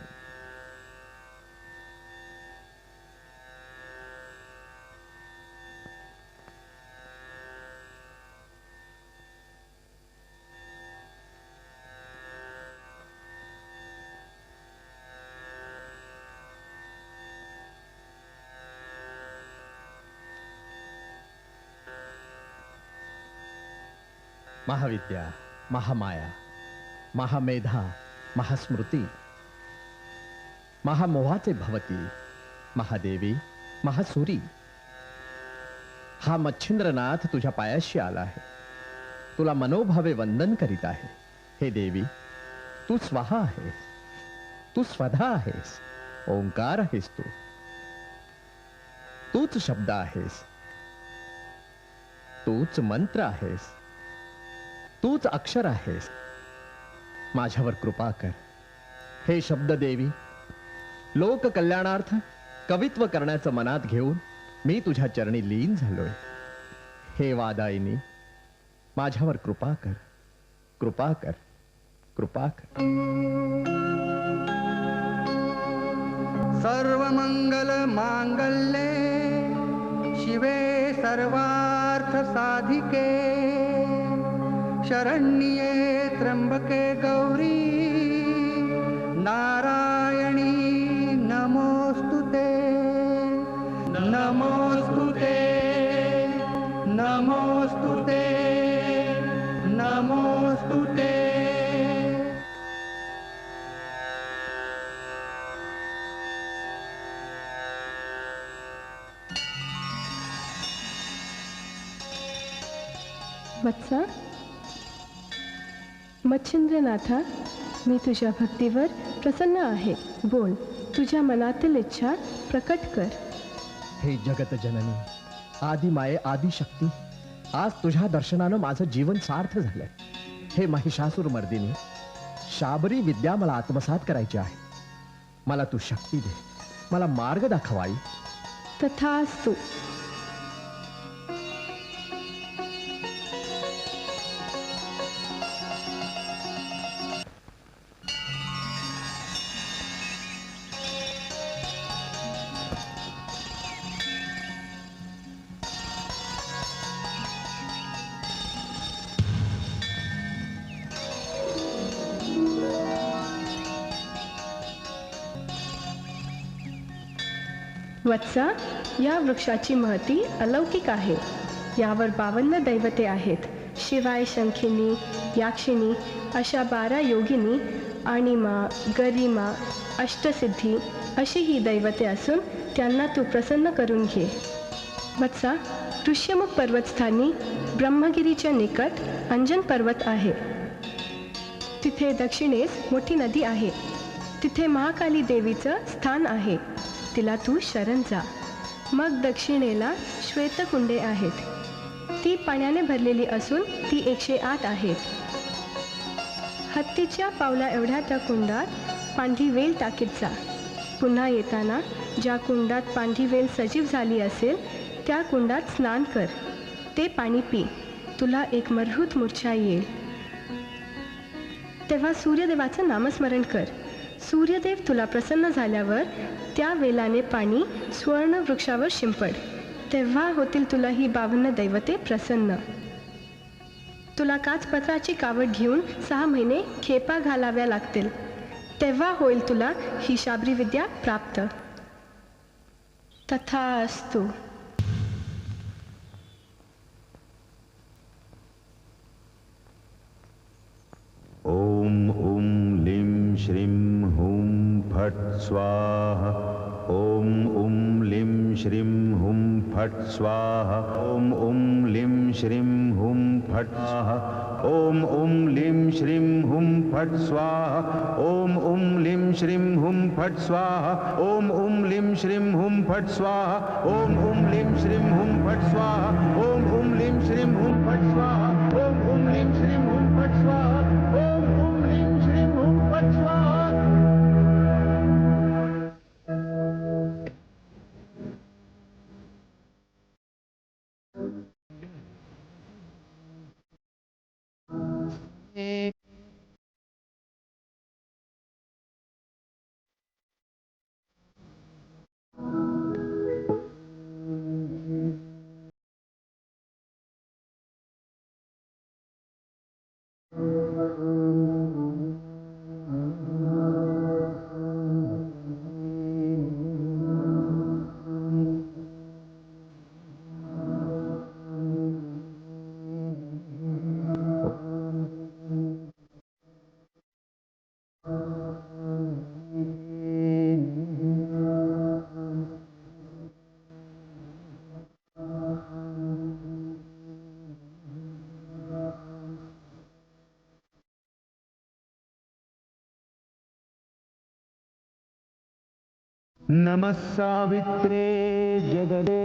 महाविद्या, महामाया, महामेधा, महास्मृती, महामोहाचे भवती, महादेवी, महासुरी. हा मच्छिंद्रनाथ तुझ्या पायाशी आला आहे. तुला मनोभावे वंदन करीत आहे. हे देवी, तू स्वाहा आहेस, तू स्वधा आहेस, ओंकार आहेस, तूच शब्द आहेस, तूच मंत्र आहेस, तूच अक्षर आहेस. माझ्यावर कृपा कर. हे शब्द देवी, लोक कल्याणार्थ कवित्व करण्याचं मनात घेऊन मी तुझ्या चरणी लीन झालोय. हे वादायिनी, माझ्यावर कृपा कर, कृपा कर, कृपा कर. सर्वमंगल मांगल्ये शिवे सर्वार्थ साधिके शरण्ये त्र्यंबके गौरी नारायणी नमोस्तुते नमोस्तुते नमोस्तुते नमोस्तुते. वत्सा, मच्छिंद्रनाथा, मी तुझ्या भक्तीवर प्रसन्न आहे. बोल, तुझ्या मनातील इच्छा प्रकट कर. हे जगत जननी, आदि माये, आदि शक्ती, आज तुझ्या दर्शनानं माझं जीवन सार्थ झालंय. हे महिषासूर मर्दिनी, शाबरी विद्या मला आत्मसात करायची आहे. मला तू शक्ती दे, मला मार्ग दाखवाई. तथास्तु. वत्सा, या वृक्षाची महती अलौकिक आहे. यावर 52 दैवते आहेत. शिवाय शंखिनी, याक्षिणी अशा 12 योगिनी, अणिमा, गरिमा, अष्टसिद्धी अशी ही दैवते असून त्यांना तू प्रसन्न करून घे. वत्सा, ऋष्यमुख पर्वतस्थानी ब्रह्मगिरीच्या निकट अंजन पर्वत आहे. तिथे दक्षिणेस मोठी नदी आहे. तिथे महाकाली देवीचं स्थान आहे. तिला तू शरण जा. मग दक्षिणेला श्वेतकुंडे आहेत. ती पाण्याने भरलेली असून ती 108 आहेत. हत्तीच्या पावला एवढ्या त्या कुंडात पांढरी वेल टाकीत जा. पुन्हा येताना ज्या कुंडात पांढरी वेल सजीव झाली असेल त्या कुंडात स्नान कर. ते पाणी पी. तुला एक मरहूत मूर्छा येईल. तेव्हा सूर्यदेवाचं नामस्मरण कर. सूर्यदेव तुला प्रसन्न झाल्यावर त्या वेलाने पाणी स्वर्ण वृक्षावर शिंपड. तेव्हा होतील तुला ही 52 दैवते प्रसन्न. तुला काचपत्राची कावड घेऊन 6 महिने खेपा घालाव्या लागतील. तेव्हा होईल तुला ही शाबरी विद्या प्राप्त. तथास्तु. ओम ओम लीं श्रीं हुं फट् स्वाहा. ओम ओम लीं श्रीं हुं फट् स्वाहा. ओम ओम लीं श्रीं हुं फट् स्वाहा. ओम ओम लीं श्रीं हुं फट् स्वाहा. ओम ओम लीं श्रीं हुं फट् स्वाहा. ओम ओम लीं श्रीं हुं फट् स्वाहा. ओम ओम लीं श्रीं हुं फट् स्वाहा. ओम ओम लीं श्रीं हुं फट् स्वाहा. ओम ओम लीं श्रीं हुं फट् स्वाहा. ओम ओम लीं श्रीं हुं फट् स्वाहा. नमः सावित्रे जगदे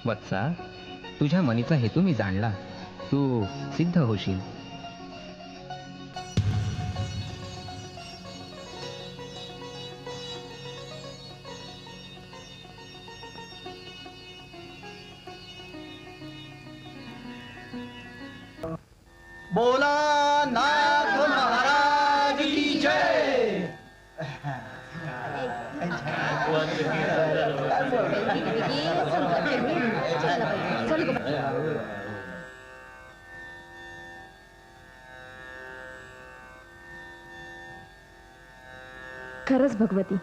वत्सा, तुझ्या मनीचा हेतू मी जाणला. तू सिद्ध होशील. बोला नाथ महाराज की जय. खरंच भगवती,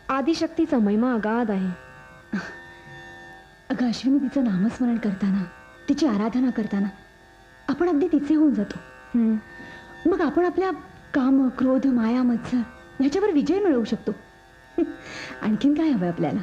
आदिशक्तीचा महिमा अगाध आहे. अगं अश्विनी, तिचं नामस्मरण करताना, तिची आराधना करताना आपण अगदी तिचे होऊन जातो. मग आपण आपल्या काम, क्रोध, माया, मत्सर ह्याच्यावर विजय मिळवू शकतो. आणखीन काय हवंय आपल्याला?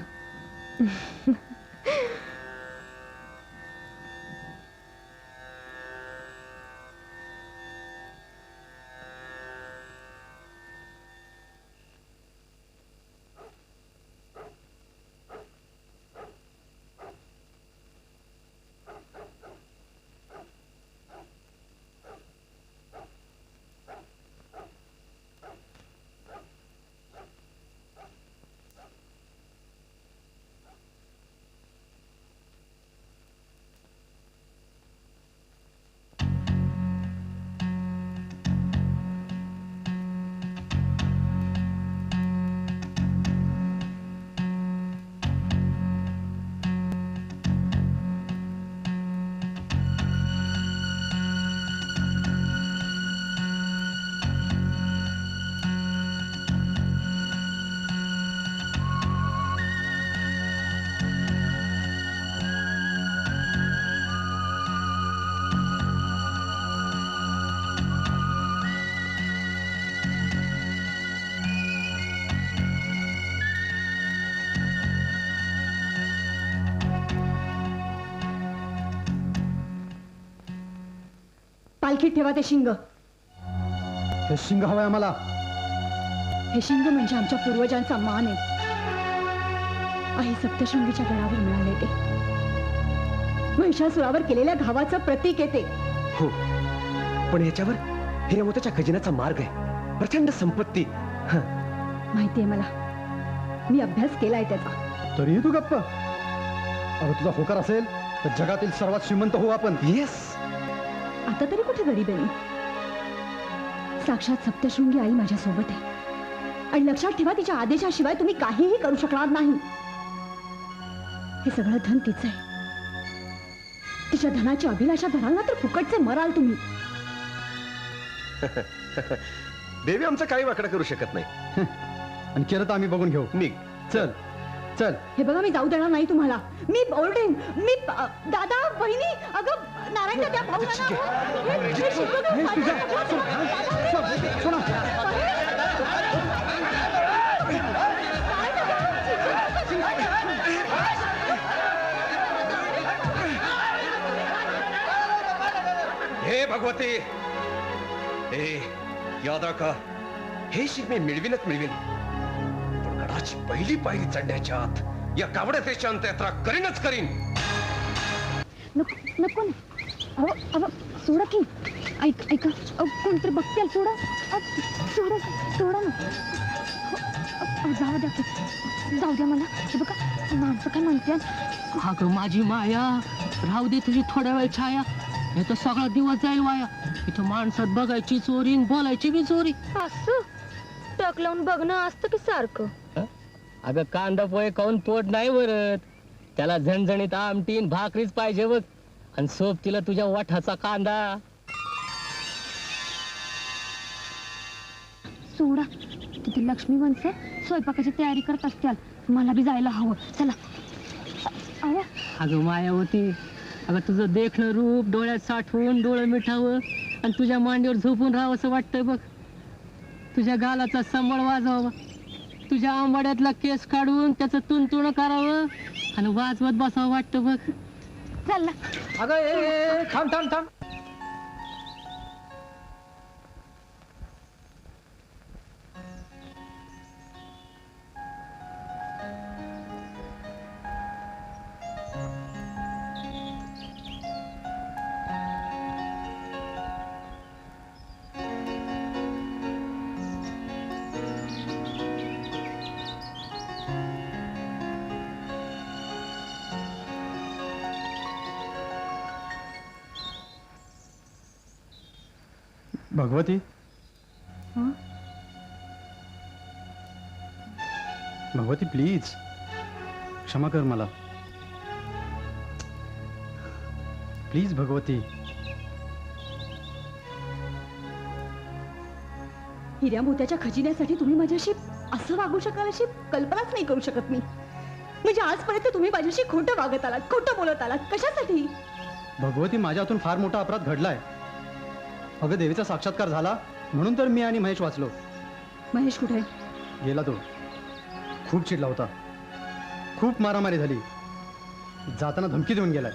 पालखीत ठेवा ते शिंग. हे शिंग हवंय आम्हाला. हे शिंग म्हणजे आमच्या पूर्वजांचा मान आहे. आई सप्तशृंगीच्या गडावर मिळाले ते. महिषासुरावर केलेल्या घावाचं प्रतीक आहे ते. हो, पण याच्यावर हिऱ्या मोत्याच्या खजिन्याचा मार्ग आहे. प्रचंड संपत्ती. माहितीये मला, मी अभ्यास केलाय त्याचा. तरीही तू गप्प. अगं तुझा होकार असेल तर जगातील सर्वात श्रीमंत होऊ आपण. येस. आता तरी कुठे गरीब आहे मी? साक्षात सप्तशृंगी आई माझ्या सोबत आहे. आणि लक्षात ठेवा, तिच्या आदेशाशिवाय तुम्ही काहीही करू शकणार नाही. हे सगळं धन तिचं आहे. तिच्या धनाची अभिलाषा धराल ना तर फुकटचे मराल तुम्ही. देवी आमचं काही वाकडं करू शकत नाही. आणि केलं तर आम्ही बघून घेऊ. निघ. चल चल. हे बघा, मी जाऊ देणार नाही तुम्हाला. मी ओरडेन. मी दादा, बहिणी, अगं नारायणच्या त्या भाऊला हे भगवती, हे याद रखा, हे शिक मी मिळविनच मिळवीन. पण गडाची पहिली पायरी चढण्याच्या आत या कावड्याची अंत्ययात्रा करीनच करीन. नको. अहो अहो, सोडा की. ऐका, कोणतरी बघतील. सोडा ना. जाऊ द्या मला. हे बघा, माणसं काय म्हणतात. अगं माझी माया, राहू दे तुझी थोड्या वेळ छाया. हे तर सगळा दिवस जाईल वाया. इथं माणसात बघायची चोरी, बोलायची बी चोरी. असं टक लावून बघणं असतं की सारखं. अगं कांदा पोहे खाऊन पोट नाही भरत. त्याला झणझणीत आमटीन भाकरीच पाहिजे बघ. आणि सोप तिला तुझ्या वाठाचा कांदा. सोडा, तिथे लक्ष्मी माणसं स्वयंपाकाची तयारी करत असतील. मला बी जायला हवं. चला. अहो, अगं मायावती, अगं तुझं देखणं रूप डोळ्यात साठवून डोळं मिठावं आणि तुझ्या मांडीवर झोपून राहावं असं वाटतंय बघ. तुझ्या गालाचा संबळ वाजवावा, तुझ्या आंबाड्यातला केस काढून त्याचं तुणतुणं करावं आणि वाजवत बसावं वाटतं बघ. चल ना. अगं ए, थांब थांब थांब. भगवती, हं? भगवती प्लीज क्षमा कर मला. प्लीज भगवती. हिऱ्या मोत्याच्या खजिन्यासाठी तुम्ही माझ्याशी असं वागू शकाल अशी कल्पनाच नाही करू शकत मी. म्हणजे आजपर्यंत तुम्ही माझ्याशी खोटं वागत आलात, खोटं बोलत आलात. कशासाठी? भगवती, माझ्या हातून फार मोठा अपराध घडलाय. अगं देवीचा साक्षात्कार झाला म्हणून तर मी आणि महेश वाचलो. महेश कुठे? गेला तो. खूप चिडला होता, खूप मारामारी झाली, जाताना धमकी देऊन गेलाय.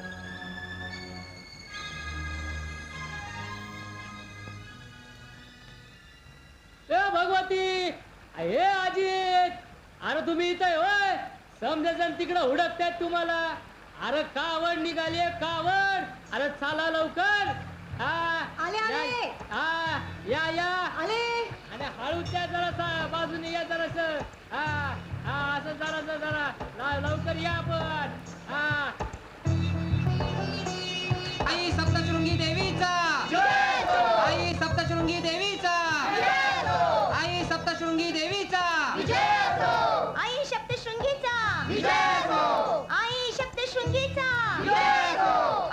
ए भगवती, हे अजित, अरे तुम्ही इथं होय? समजे जण तिकडे हुडकतायत तुम्हाला. अरे कावड निघाली कावड. अरे चला लवकर. आले, आले. या या आले. आणि हळू त्या जरासा बाजूने या जरास. असं जरा लवकर या आपण. आई सप्तशृंगी देवीचा, आई सप्तशृंगी देवीचा, आई सप्तशृंगी देवीचा, आई सप्तशृंगीचा, आई सप्तशृंगीचा,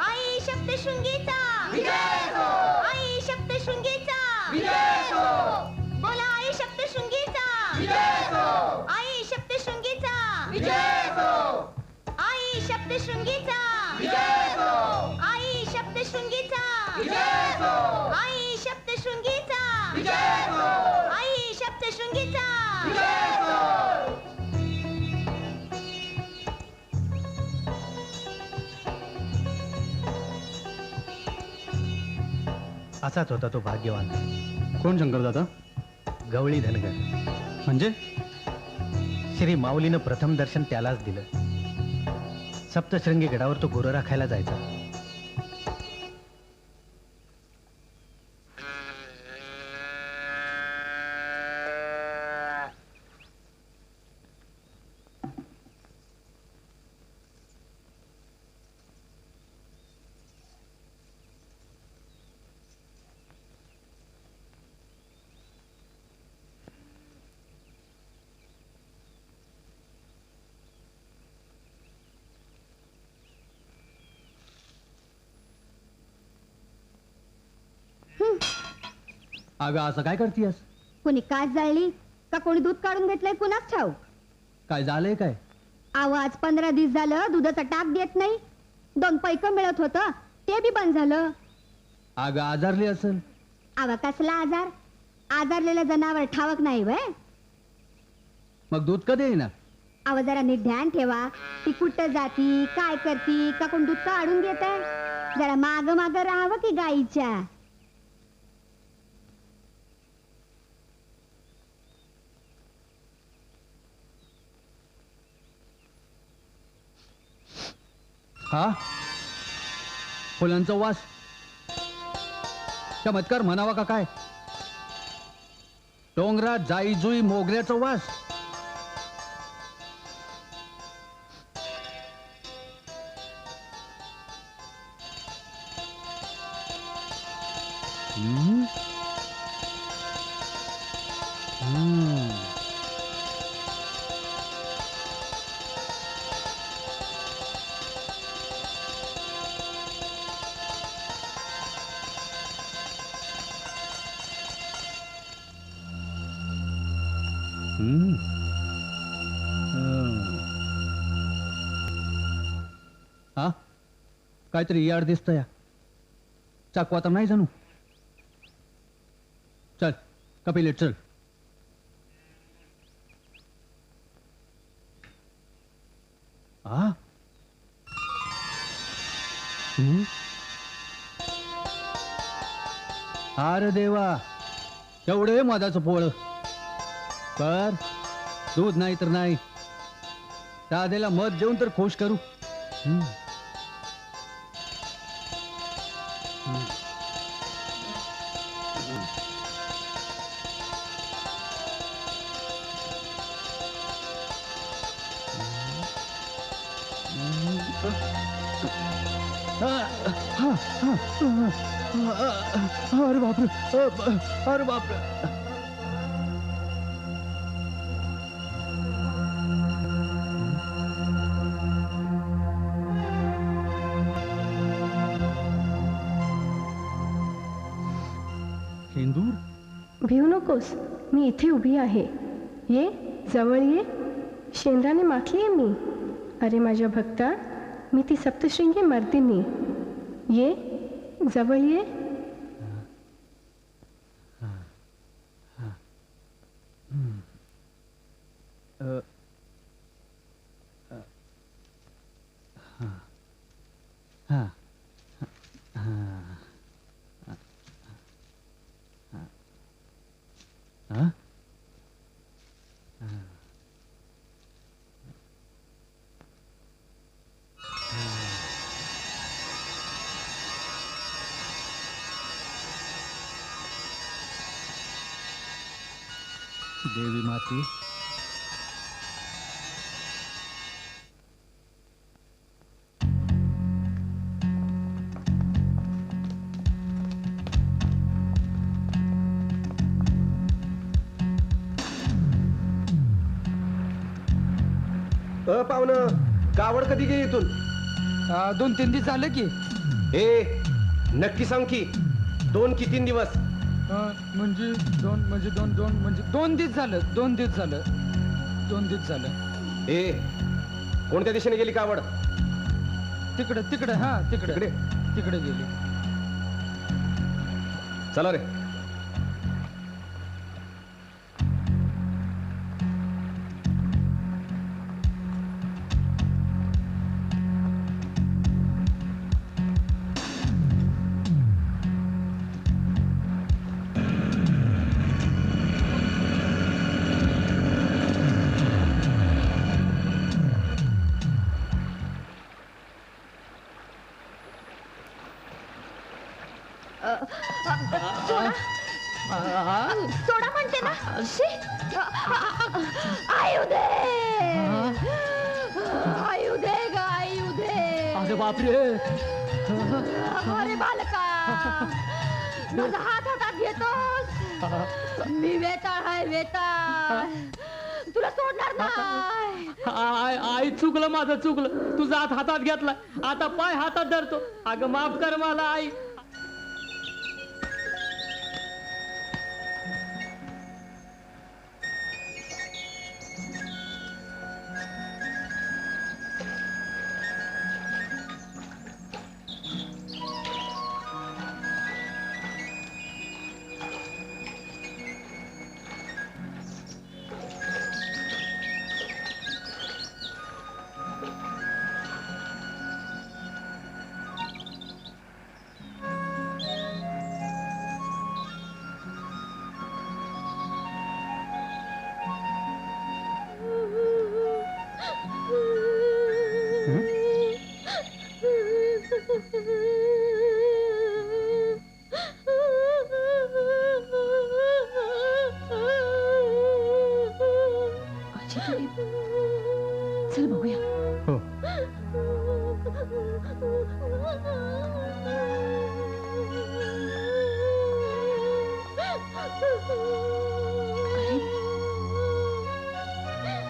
आई सप्तशृंगीचा, आई सप्तशृंगीचा, बोला आई सप्तशृंगीचा, आई सप्तशृंगीचा, आई सप्तशृंगीचा, आई सप्तशृंगीचा, आई सप्तशृंगीचा, आई सप्तशृंगीचा. असाच होता तो भाग्यवान. कोण शंकरदादा? गवळी धनगर. म्हणजे श्री माऊलीनं प्रथम दर्शन त्यालाच दिलं. सप्तशृंगी गडावर तो गुरु राखायला जायचा. अगं असं काय करतीयस? कोणी काच जाळली का कोणी दूध काढून घेतलंय कुणाच ठाऊक. काय झालंय काय? आवाज 15 दिवस झालं दुधाचा टाक देत नाही. 2 पैक मिळत होतं ते बी बंद झालं. अगं आजारली असेल. आवा कसला आजार? आजारलेलं जनावर ठावक नाही वय. मग दूध कधी येणार? आवा जरा नीट ध्यान ठेवा. ती कुठं जाती काय करती का कोण दूध काढून घेत आहे. जरा माग माग राहावं की गाईच्या. हा फुलांचा वास चमत्कार म्हणावा का काय? डोंगरात जाई जुई मोगऱ्याचा वास. हम्म. हम्म. हा काहीतरी याड दिसतं या चाकू आता नाही जाणू चल कपिलेट चल अरे देवा एवढे मधाचं पोळ कर दूध नाही तर नाही दादेला मध देऊन तर खुश करू अरे बापरे अरे बापरे शेंदूर भिऊ नकोस मी इथे उभी आहे ये जवळ ये शेंद्राने माखली आहे मी अरे माझ्या भक्ता मी ती सप्तशृंगी मर्दिनी ये जवळ ये देवी माती पाहुणं कावड कधी गेली इथून 2-3 दिवस झाले की ए नक्की सांग की 2 की 3 दिवस म्हणजे दोन दिवस झालं 2 दिवस झालं 2 दिवस झालं ए कोणत्या दिशेने गेली कावड तिकडे हा तिकडे गेली चला रे सोडा म्हणते ना आयु दे ग आयु दे अरे बापरे अरे बालका माझा हात हातात घेतोस मी वेताळ आहे वेताळ तुला सोडणार नाही आई चुकलं माझं चुकलं तुझा हात हातात घेतला आता पाय हातात धरतो अगं माफ कर मला आई चल बघूया हो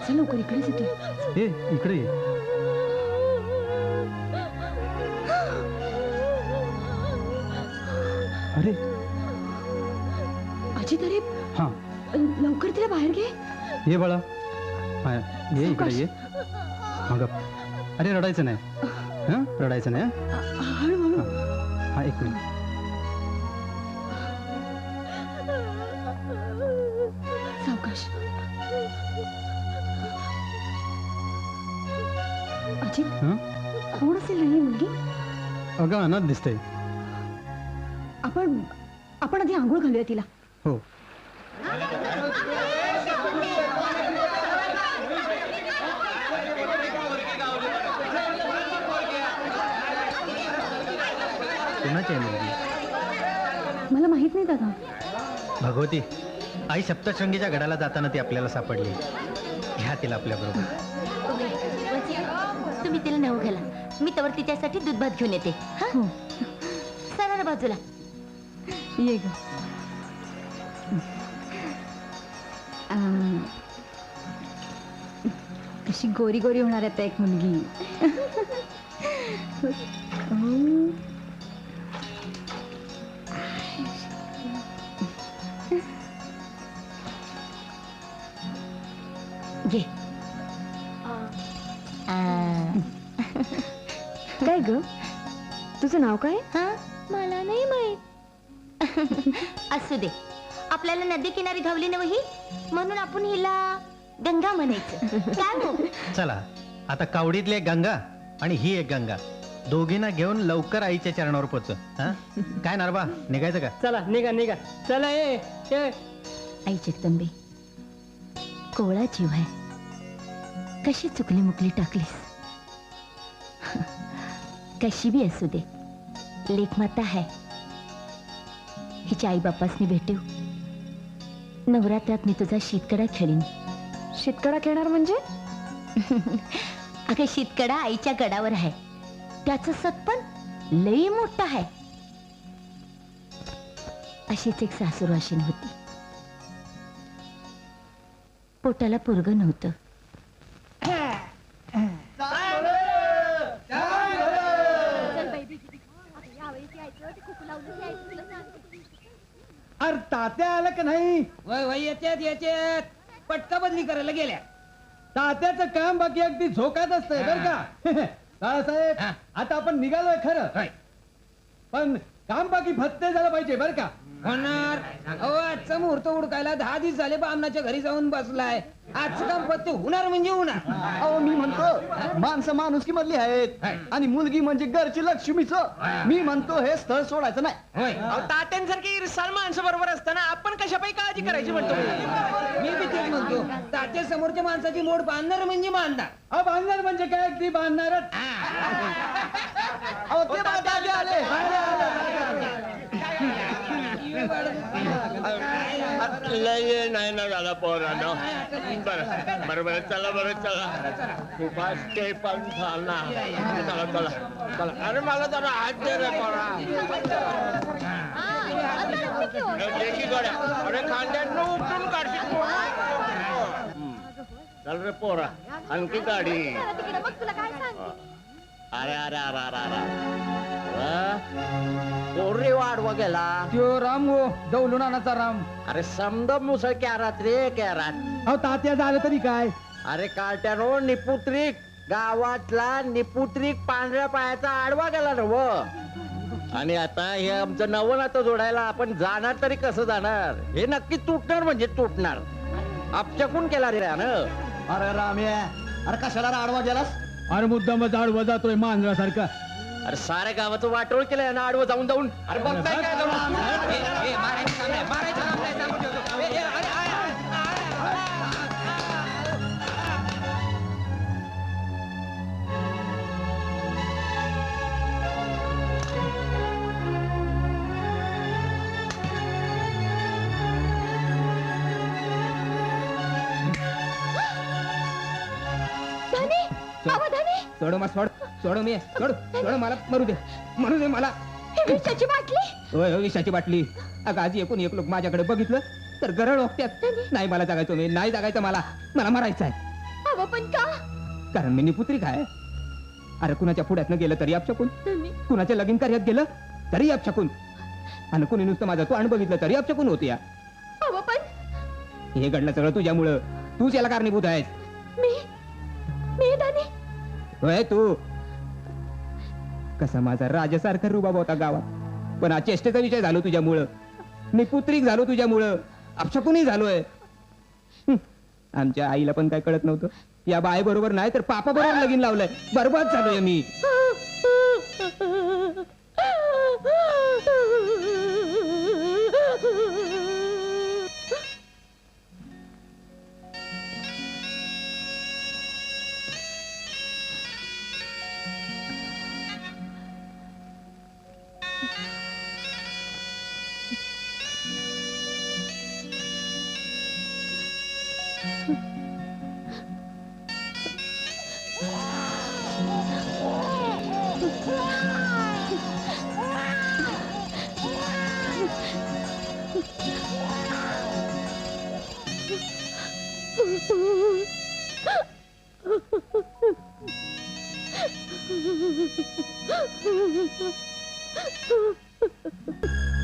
चल लवकर इकडेच येतोय इकडे ये अरे अजित अरे हा लवकर तिला बाहेर घे ये बाळा हा, ये इकडे ये मग अरे रडायचं नाही हां रडायचं नाही हं? हा एक मिनिट सावकाश. अजित हं? कोण असेल ही मुलगी? अगं अनाथ दिसते. आपण आपण आधी आंघोळ घालूया तिला. हो कुणाची आहे मुलगी? मला माहित नाही दादा. भगवती आई सप्तशृंगीच्या गडाला जाताना ती आपल्याला सापडली. घ्या तिला आपल्या बरोबर. तुम्ही तिला नऊ घाला, मी तवर तिच्यासाठी दूध भात घेऊन येते. हो सरळ बाजूला ये ग. कशी गोरी गोरी होणार आहे एक मुलगी. घे. काय ग तुझं नाव काय? हा मला नाही माहित. असू दे, आपल्याला नदी किनारी घावली ना ही, म्हणून आपण हिला गंगा म्हणायचं. काय हो? चला आता कावडीतली एक गंगा आणि ही एक गंगा दोघींना घेऊन लवकर आईच्या चरणावर पोच. काय नारबा निघायचं का? चला निघा निघा चला ये आई जगदंबे, कोवळा जीव आहे, कशी चुकली मुकली टाकलीस. कशी बी असू दे, लेखमाता आहे. हिच्या आई बापासनी भेटू. नवरात्रात मी तुझा शीतकडा खेळीन. शीतकडा खेळणार म्हणजे? अगं शीतकडा आईच्या गडावर आहे, त्याचं सतपण लई मोठं आहे. अशीच एक सासूरवाशीन होती. पोटाला पोरग नव्हतं. अरे तात्या आलं का नाही? वय वय येत्यात येत्यात, पटका बदली करायला गेल्या. तात्याचं काम बाकी अगदी झोकात असतंय बर का. बाळासाहेब आता आपण निघालोय खरं, पण काम बाकी फत्ते झालं पाहिजे बर का. होणार. अहो आजचा मुहूर्त उडकायला 10 दिवस झाले, बामणाच्या घरी जाऊन बसलाय. आजचं काम पत्ते होणार म्हणजे होणार. अहो मी म्हणतो माणसं माणुसकी मधली आहेत आणि मुलगी म्हणजे घरची लक्ष्मीच. मी म्हणतो हे स्थळ सोडायचं नाही. तात्यांसारखी इरसाल माणसं बरोबर असताना आपण कशापाई काळजी करायची म्हणतो. मी बी तेच म्हणतो, तात्या समोरच्या माणसाची मोड बांधणार म्हणजे बांधणार. अहो बांधणार म्हणजे काय, अगदी बांधणारच. अहो ते बघा तात्या आले. लय नाही ना झाला पोरांनो. बरं बरं बरं चला बरं चला. खूप ते पण झाला. चला चला चला. अरे मला जरा हात दे रे पोरा. देखी गड्या, अरे खांद्यानं उपटून काढशील पोरा. चल रे पोरा, आणखी गाडी. अरे अरे अरे अरे अरे पोरी वाढवा गेला. त्यो राम हो, दौलुनानाचा राम. अरे समद मुसळ कॅरात रे कॅरात. अहो तात्या झालं तरी काय. अरे कार्ट्यानो निपुत्रिक, गावातला निपुत्रिक पांढऱ्या पायाचा आडवा गेला ना व. आणि आता हे आमचं नवं आता जोडायला आपण जाणार तरी कसं जाणार. हे नक्की तुटणार म्हणजे तुटणार. आपच्याकून केला रे ना. अरे राम्या, अरे कशाला आडवा गेलास? अरे मुद्दामच आडवा जातोय मांजरासारखा. अरे साऱ्या गावाचं वाटोळ केलंय ना आडवं जाऊन जाऊन. अरे बघताय काय सोड मग सोड सोड मी सोड सोड मला मरू दे मला. विषाची बाटली. होय विषाची बाटली. अगं आजी एकूण एक लोक माझ्याकडे बघितलं तर गरळ ओकत्यात. नाही मला जागायचं, मी नाही जागायचं, मला मरायचं आहे. अहो पण का? कारण मी निपुत्रिक आहे. अरे कुणाच्या पुढ्यात गेलं तरी अपशकून, कुणाच्या लगीन कार्यात गेलं तरी अपशकून, आणि कुणी नुसतं माझा तोंड बघितलं तरी अपशकून होती. अहो पण हे घडलं सगळं तुझ्यामुळं. तूच याला कारणीभूत आहेस. मी दानी होय तू. कसा माझा राजासारखा रुबाब होता गावात, पण हा चेष्टेचा विषय झालो तुझ्यामुळं. निपुत्रिक झालो तुझ्यामुळं. अपशकुनी झालोय. आमच्या आईला पण काय कळत नव्हतं. या बाई बरोबर नाही तर पापा बरोबर लगीन लावलंय. बरबाद झालोय मी.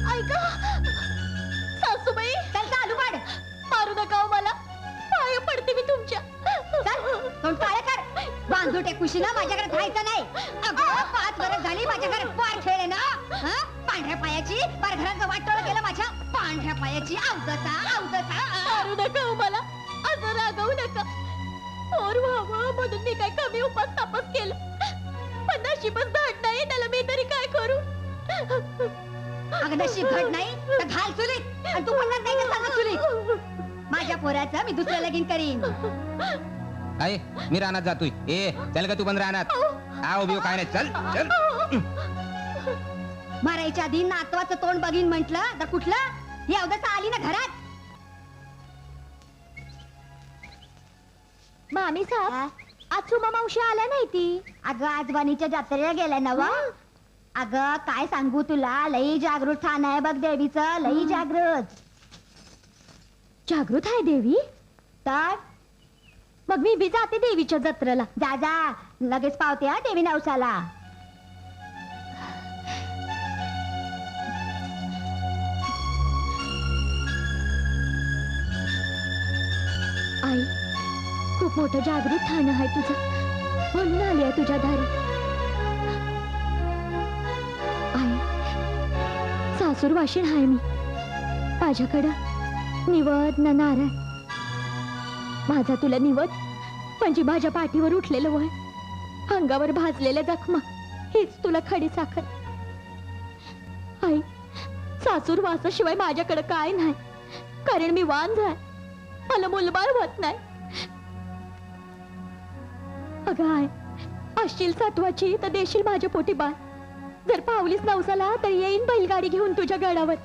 ऐका सासूबाई, चल चालू काढ. मारू नका हो मला, पाय पडते मी तुमच्या. तोंड काळे कर. बांधूटे कुशीला माझ्याकडे राहायचं नाही. अगं 5 वर्ष झाली माझ्या घरात पार खेळले ना. पांढऱ्या पायाची पार घराचं वाटोळ केलं माझ्या. पांढऱ्या पायाची अवदसा अवदसा. मारू नका हो मला, असं रागवू नका. और व्हावं म्हणून मी काय कमी उपास तापस केलं, पण नशीबच धड नाही. त्याला मी तरी काय करू. अगं नशीब घड नाही तर घाल चुलीत. आणि तू म्हणणार नाही का सांग चुलीत. माझ्या पोराचं मी दुसऱ्या लगीन करीन. काय मी रानात जातोय. ए चल का तू पण रानात. आव बिव काय नाही. चल चल. मारायच्या आधी नातवाचं तोंड बघीन म्हंटल तर कुठलं ही अवदसा आली ना घरात. मामी साहेब, आज सुमा मावशी आल्या नाही ती. अगं आजवानीच्या जत्रेला गेल्या नवा. अगं काय सांगू तुला, लई जागृत ठाण आहे बघ देवीचं. लई जागृत. जागृत आहे देवी तर मग मी बी जाते देवीच्या जत्रेला. जा जा लगेच पावते हा देवी नवसाला. आई, खूप मोठं जागृत ठाण आहे तुझं, म्हणून आली आहे तुझ्या दारी. आई, सासूर वाशीण आहे मी. माझ्याकडं निवद न नारळ. माझा तुला निवद म्हणजे माझ्या पाठीवर उठलेलं वय, अंगावर भाजलेल्या जखमा, हीच तुला खडी साखर. आई, सासूर वासाशिवाय माझ्याकडे काय नाही, कारण मी वांझ आहे. मला मुलबाळ होत नाही. अगं आय, असशील सातवाची तर देशील माझ्या पोटी बाळ. जर पावलीस नवसाला तर येईन बैलगाडी घेऊन तुझ्या गडावर,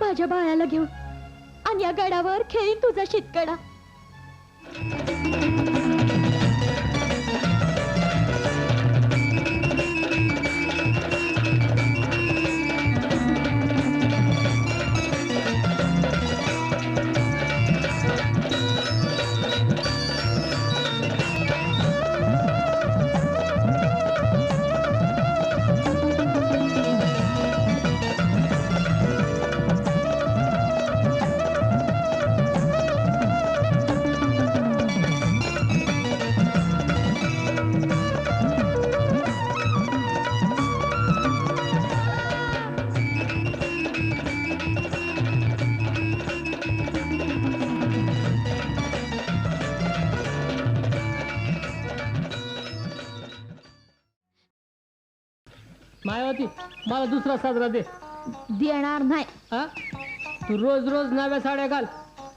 माझ्या बाळाला घेऊन, आणि या गडावर खेळीन तुझा शितकडा. मायावती, मला दुसरा साजरा दे. देणार नाही. हा, तू रोज रोज नव्या साड्या घाल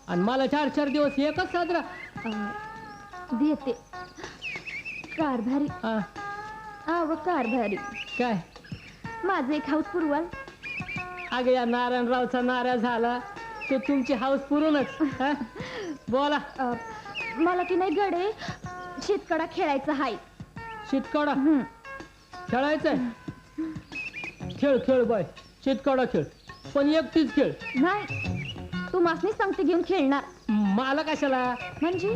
आणि मला 4-4 दिवस एकच साजरा. देते. कारभारी. कारभारी काय माझं एक हाऊस पुरवाल. अगं या नारायणरावचा नाऱ्या झाला तो तुमची हाऊस पुरूनच. बोला. मला की नाही गडे शितकडा खेळायचा हाय. शितकडा खेळायचंय? खेळ खेळ बाय, शितकडा खेळ, पण एकटीच खेळ. नाही, तू मासनी सांगते घेऊन खेळणार. मला कशाला? म्हणजे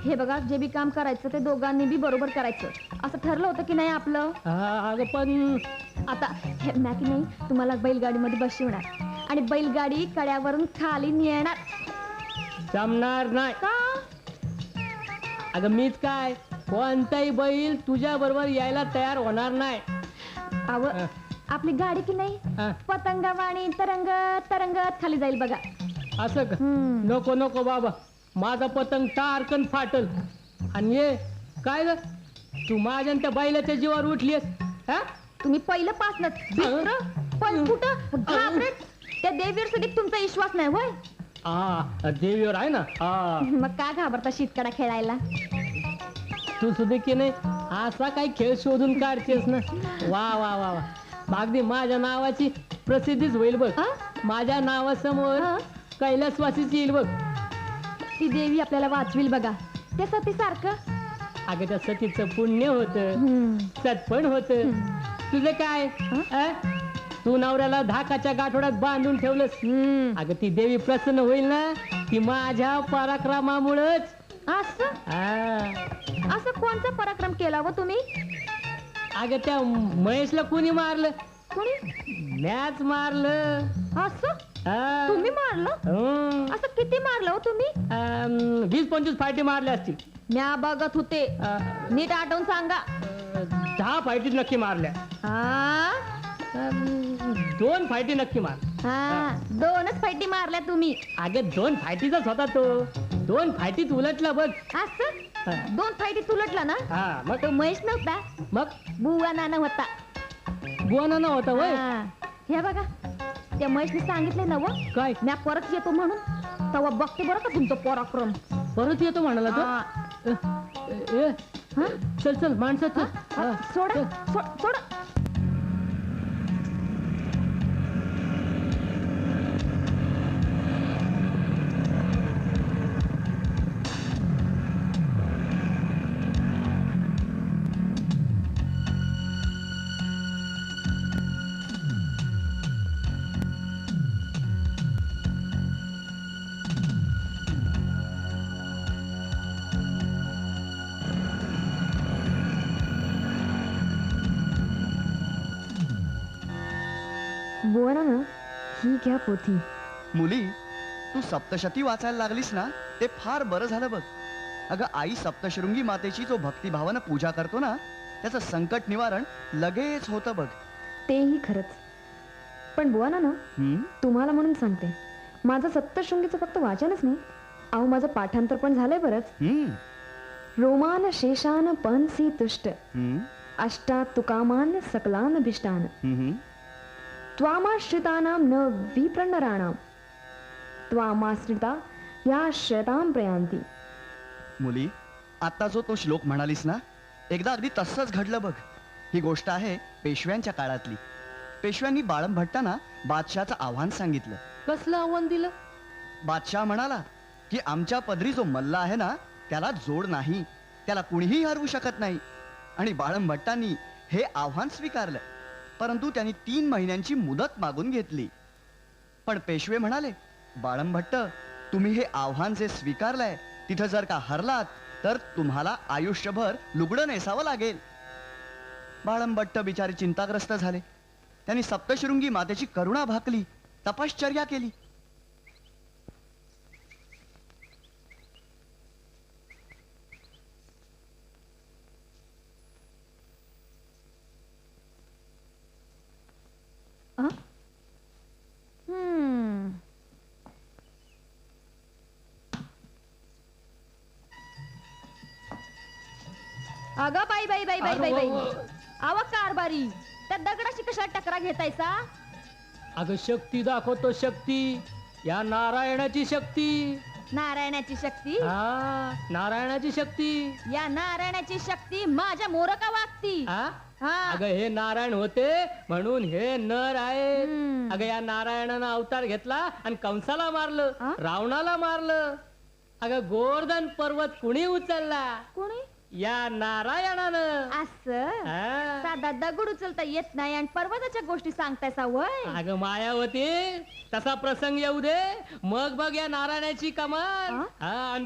हे बघा, जे बी काम करायचं ते दोघांनी बी बरोबर करायचं, असं ठरलं होतं की नाही आपलं? अगं पण आता हे ना की नाही, तुम्हाला बैलगाडीमध्ये बसवणार आणि बैलगाडी कड्यावरून खाली नेणार. जमणार नाही. का? अगं मीच काय, कोणताही बैल तुझ्या बरोबर यायला तयार होणार नाही. अव आपली गाडी की नाही पतंगवाणी तरंगत तरंगत खाली जाईल बघा. असं का? नको नको बाबा, माझा पतंग टारकन फाटल. आणि ये काय ग, तू माझ्या आणि त्या बैलाच्या जीवावर उठलीस. तुम्ही पहिलं पासनच पण कुठं घाबरत त्या देवीवर सुद्धा तुमचा विश्वास नाही होय. देवीवर आहे ना. मग का घाबरता शीतकडा खेळायला. तू सुद्धा की नाही असा काही खेळ शोधून काढतेस ना. वा वा वा वा, अगदी माझ्या नावाची प्रसिद्धीच होईल बघ. माझ्या नावासमोर कैलासवासीच येईल बघ. ती देवी आपल्याला वाचविल बघा. त्या सती सारखं. अगं त्या सतीचं पुण्य होत, सतपण होत. तुझं काय, तू नवऱ्याला धाकाच्या गाठोड्यात बांधून ठेवलंस. अगं ती देवी प्रसन्न होईल ना, ती माझ्या पराक्रमामुळेच. असं कोणचा पराक्रम केला व तुम्ही. अगं त्या महेशला कुणी मारलं. कोणी. मॅच मारलं. असं तुम्ही मारलं. असं किती मारलं हो तुम्ही. 20-25 फायटी मारल्या असतील. म्या बघत होते. नीट आठवून सांगा. 10 फायटी नक्की मारल्या. 2 फायटी नक्की मार. 2च फायटी मारल्या तुम्ही. अगे 2 फायटीचाच होता तो. 2 फायटीत उलटला बघ. असं 2 फायटीत उलटला ना. मग तो महेश नव्हता. मग बुवा नाना होता. बुवा नाना होता वय. हे बघा त्या महेशने सांगितले ना व काय, म्या परत येतो म्हणून. तेव्हा बघते बरं का तुमचं पराक्रम. परत येतो म्हणाला तो. चल चल माणसं चल. सोडा सोडा. बुवा ना ही घ्या पोथी. मुली, तू सप्तशती वाचायला लागलीस ना, ते फार बरं झालं बघ. अगं आई सप्तशृंगी मातेची जो भक्तिभावानं पूजा करतो ना, त्याचं संकट निवारण लगेच होतं बघ. तेही खरंच. पण बुवा ना तुम्हाला म्हणून सांगते, माझं सप्तशृंगीचं फक्त वाचनच नाही, अहो माझं पाठांतर पण झालंय बरंच. रोमान शेषान पंसी तुष्ट अष्टा तुकामान सकलान भिष्टान त्वामाश्रितानां न विप्रनराणां त्वामाश्रिता या श्रतां प्रयांती. मुली, आता जो तो श्लोक म्हणालीस ना, एकदा अगदी तसंच घडलं बघ. ही गोष्ट आहे पेशव्यांच्या काळातली. पेशव्यांनी बाळंभट्टांना बादशहाचं आव्हान सांगितलं. कसलं आव्हान दिलं. बादशाह म्हणाला की आमच्या पदरी जो मल्ला आहे ना, त्याला जोड नाही, त्याला कुणीही हरवू शकत नाही. आणि बाळंभट्टांनी हे आव्हान स्वीकारलं. परंतु त्यांनी 3 महिन्यांची मुदत मागून घेतली. पण पेशवे म्हणाले, बाळंभट्ट, तुम्ही हे आव्हान जे स्वीकारलंय, तिथं जर का हरलात तर तुम्हाला आयुष्यभर लुगडं नेसावं लागेल. बाळंभट्ट बिचारे चिंताग्रस्त झाले. त्यांनी सप्तशृंगी मातेची करुणा भाकली, तपश्चर्या केली. अगं बाई बाई बाई बाई बाई बाई, आवा कारभारी, त्या दगडाशी कशाला टकरा घेतायसा. अगं शक्ती दाखवतो, शक्ती, या नारायणाची शक्ती. नारायणाची शक्ती. नारायणाची शक्ती. या नारायणाची शक्ती माझ्या मोरका वागती. अगं हे नारायण होते म्हणून हे नर आहे. अगं या नारायणानं अवतार घेतला आणि कंसाला मारलं, रावणाला मारलं. अगं गोवर्धन पर्वत कुणी उचलला. कुणी. या नारायणानं. असं साधा दगड उचलता येत नाही आणि पर्वताच्या गोष्टी सांगतायसा वय. अगं मायावती, तसा प्रसंग येऊ दे, मग बघ या नारायणाची कमाल. आणि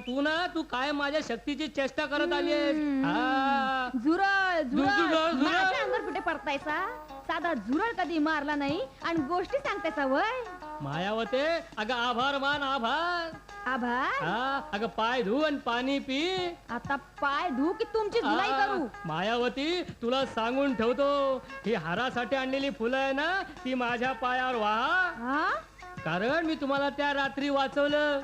तू काय माझ्या शक्तीची चेष्टा करत आली. झुरळ झुरळ माझ्या अंगावर कुठे पडतायसा. साधा झुरळ कधी मारला नाही आणि गोष्टी सांगतायसा वय. मायावते, अगं आभार मान आभार. आभार हा अगं पाय धु आणि पाणी पी. आता पाय धू की तुमची धुलाई करू. मायावती तुला सांगून ठेवतो, ही हारासाठी आणलेली फुलं आहे ना ती माझ्या पायावर वाहा. कारण मी तुम्हाला त्या रात्री वाचवलं.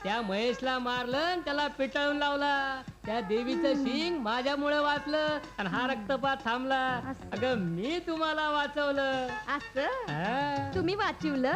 त्या महेशला मारलं आणि त्याला पिटाळून लावला. त्या देवीचं शिंग माझ्यामुळे वाचलं आणि हा रक्तपात थांबला. अगं मी तुम्हाला वाचवलं. असं तुम्ही वाचवलं.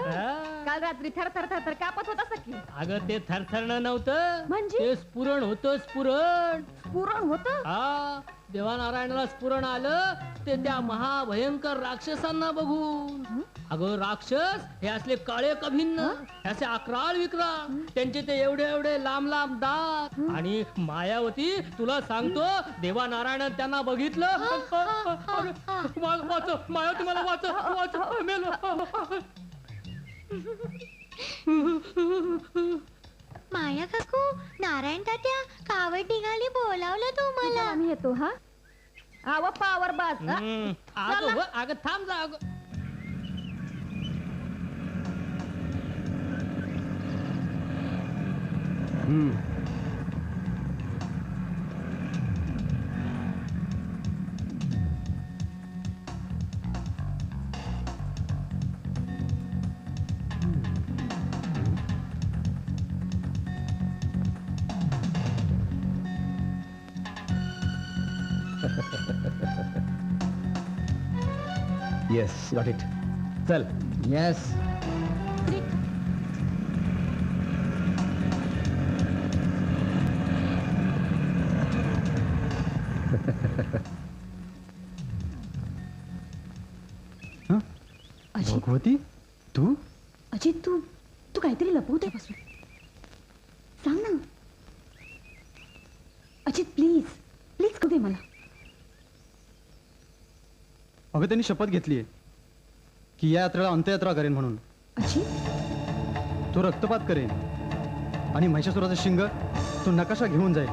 काल रात्री थर थर थर थर कापत होता सखी. अगं ते थरथरणं नव्हतं, म्हणजे ते स्फुरण होतं. स्फुरण स्फुरण होतं. हा देवानारायणाला स्फुरण आलं ते त्या महाभयंकर राक्षसांना बघून. अगं राक्षस हे असले काळे कभिन्न, असे अकराळ विक्राळ, त्यांचे ते एवढे एवढे लांब लांब दात. आणि मायावती तुला सांगतो देवानारायण त्यांना बघितलं. मायावती मला वाच मेलो. माया काकू, नारायण तात्या कावड निघाली, बोलावलं तुम्हाला. आम्ही येतो. हा आव पावर बस. अगं थांब जा. अगं येस गॉट इट. चल. येस. भगवती तू अजित तू काहीतरी लपवते बसून. सांग ना अजित, प्लीज प्लीज करू दे मला. अगं त्यांनी शपथ घेतली आहे की या यात्रेला अंत्ययात्रा करेन म्हणून. तो रक्तपात करेन आणि महिषासुराचं शिंग तो नकाशा घेऊन जाईल.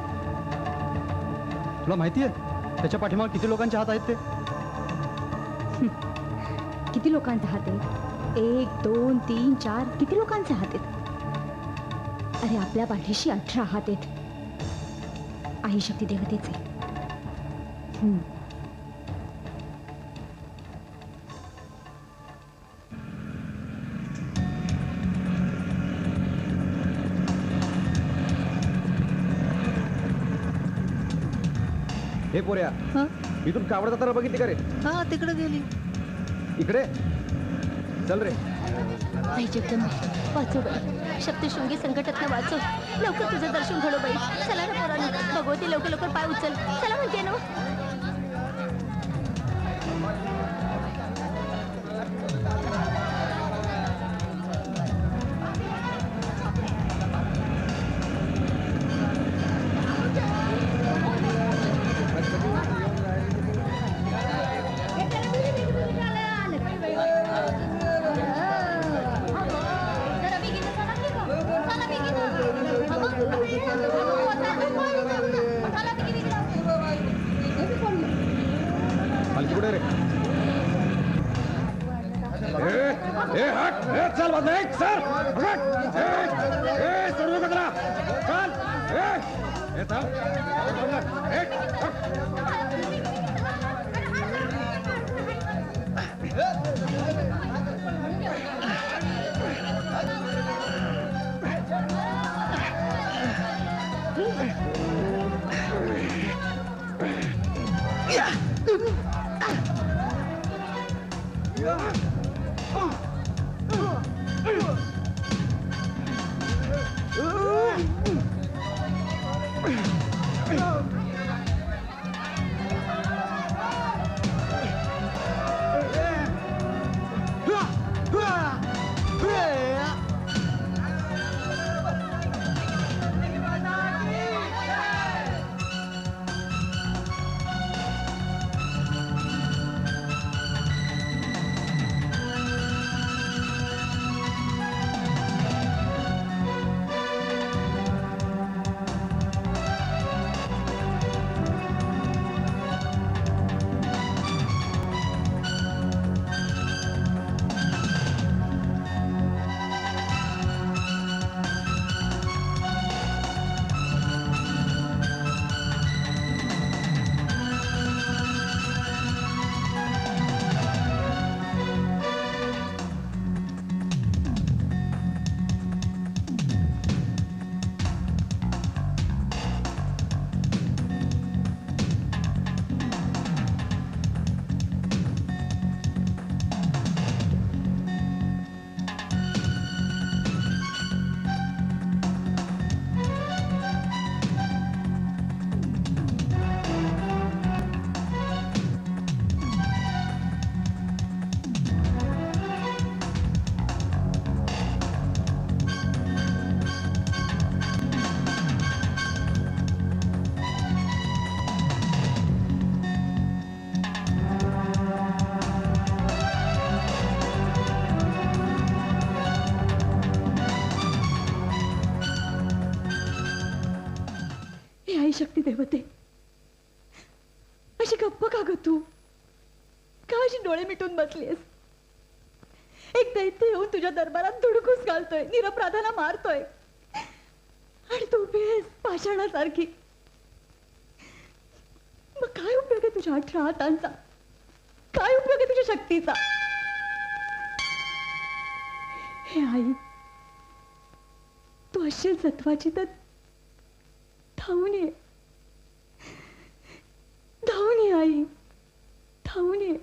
तुला माहिती आहे त्याच्या पाठीमागे किती लोकांचे हात आहेत ते? किती लोकांचे हात आहेत? 1 2 3 4 किती लोकांचे हात आहेत? अरे आपल्या पाठीशी 18 हात आहेत. आई शक्ती देवतेचे. हे पोऱ्या, इथून कावड जाताना बघितली का रे? हा तिकडे गेली. इकडे चल रे. आई जगदंबे, वाचव बाई, सप्तशृंगी संकटातनं वाचव. लवकर तुझं दर्शन घडो बाई. चला ना पोरांनो, भगवती लवकर लवकर पाय उचल. चला म्हणते ना. हलकी कुठे रे? चल बाजूला, चल सर्व बदला. शक्ती देवते, अशी गप्प का ग तू? का अशी डोळे मिटून बसलीस? एक दैत्य येऊन तुझ्या दरबारात धुडकूस घालतोय, निरपराधाला मारतोय, आणि तू उभी आहेस पाषाणासारखी. मग काय उपयोग आहे तुझ्या 18 हातांचा? काय उपयोग आहे तुझ्या शक्तीचा? हे आई, तू असशील सत्वाची तर धावून ये, धावून ये आई, धावून ये.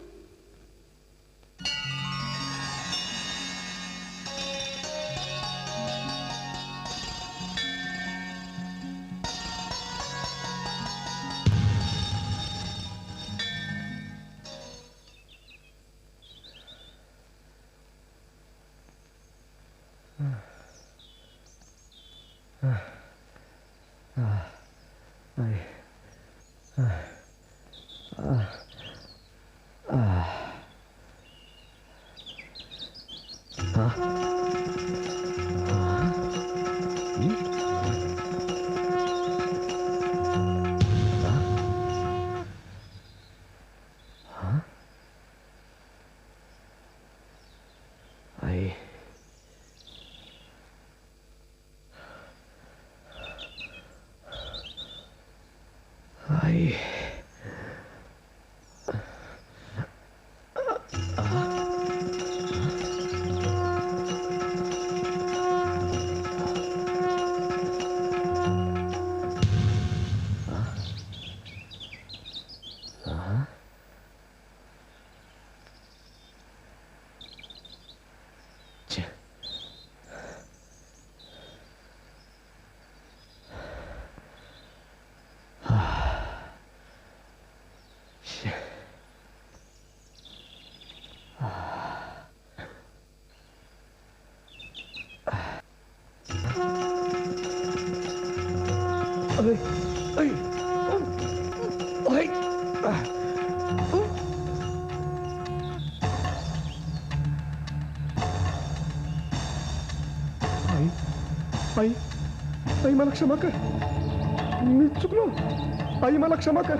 आई, आई मला क्षमा कर, मी चुकलो. आई मला क्षमा कर.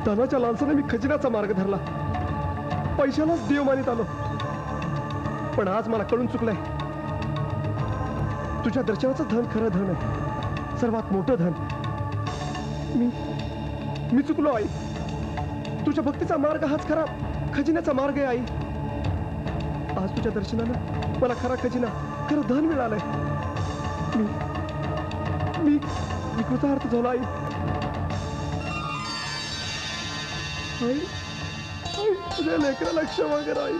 धनाच्या लालसाने मी खजिन्याचा मार्ग धरला, पैशालाच देव मानित आलो. पण आज मला कळून चुकलंय, तुझ्या दर्शनाचं धन खरं धन आहे, सर्वात मोठं धन. मी चुकलो आई. तुझ्या भक्तीचा मार्ग हाच खरा खजिन्याचा मार्ग आहे आई. आज तुझ्या दर्शनानं मला खरा खजिना, खरं धन मिळालंय. मी कृतार्थ झालो आई. आई, तुझ्या लेकराला क्षमा कर आई.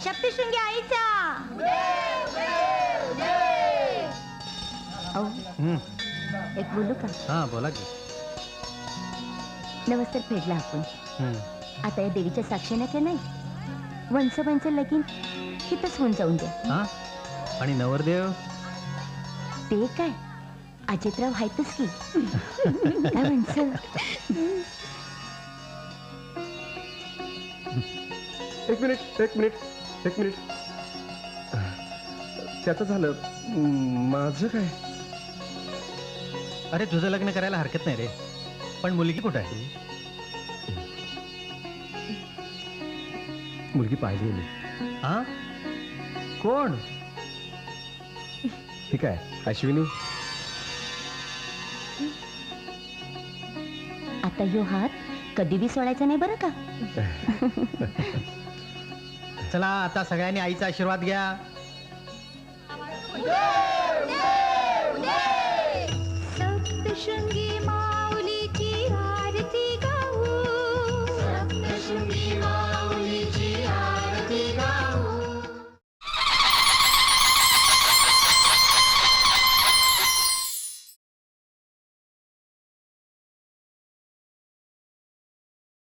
सप्तशृंगी आईचा एक बोलू का? हा बोला की. नवस्तर फेडला आपण. आता या देवीच्या साक्षीने का नाही, वंश लगीन हितच होऊन जाऊन द्या. हा, आणि नवरदेव ते काय अजितराव आहेतच की. वंश एक मिनिट. त्याचं झालं, माझं काय? अरे तुझं लग्न करायला हरकत नाही रे, पण मुलगी कुठं आहे? मुलगी पाहिली मी. हा, कोण? ठीक आहे, अश्विनी. आता ह्यो हात कधी बी सोडायचा नाही बरं का. चला आता सगळ्यांनी आईचा आशीर्वाद घ्या. सप्तशृंगी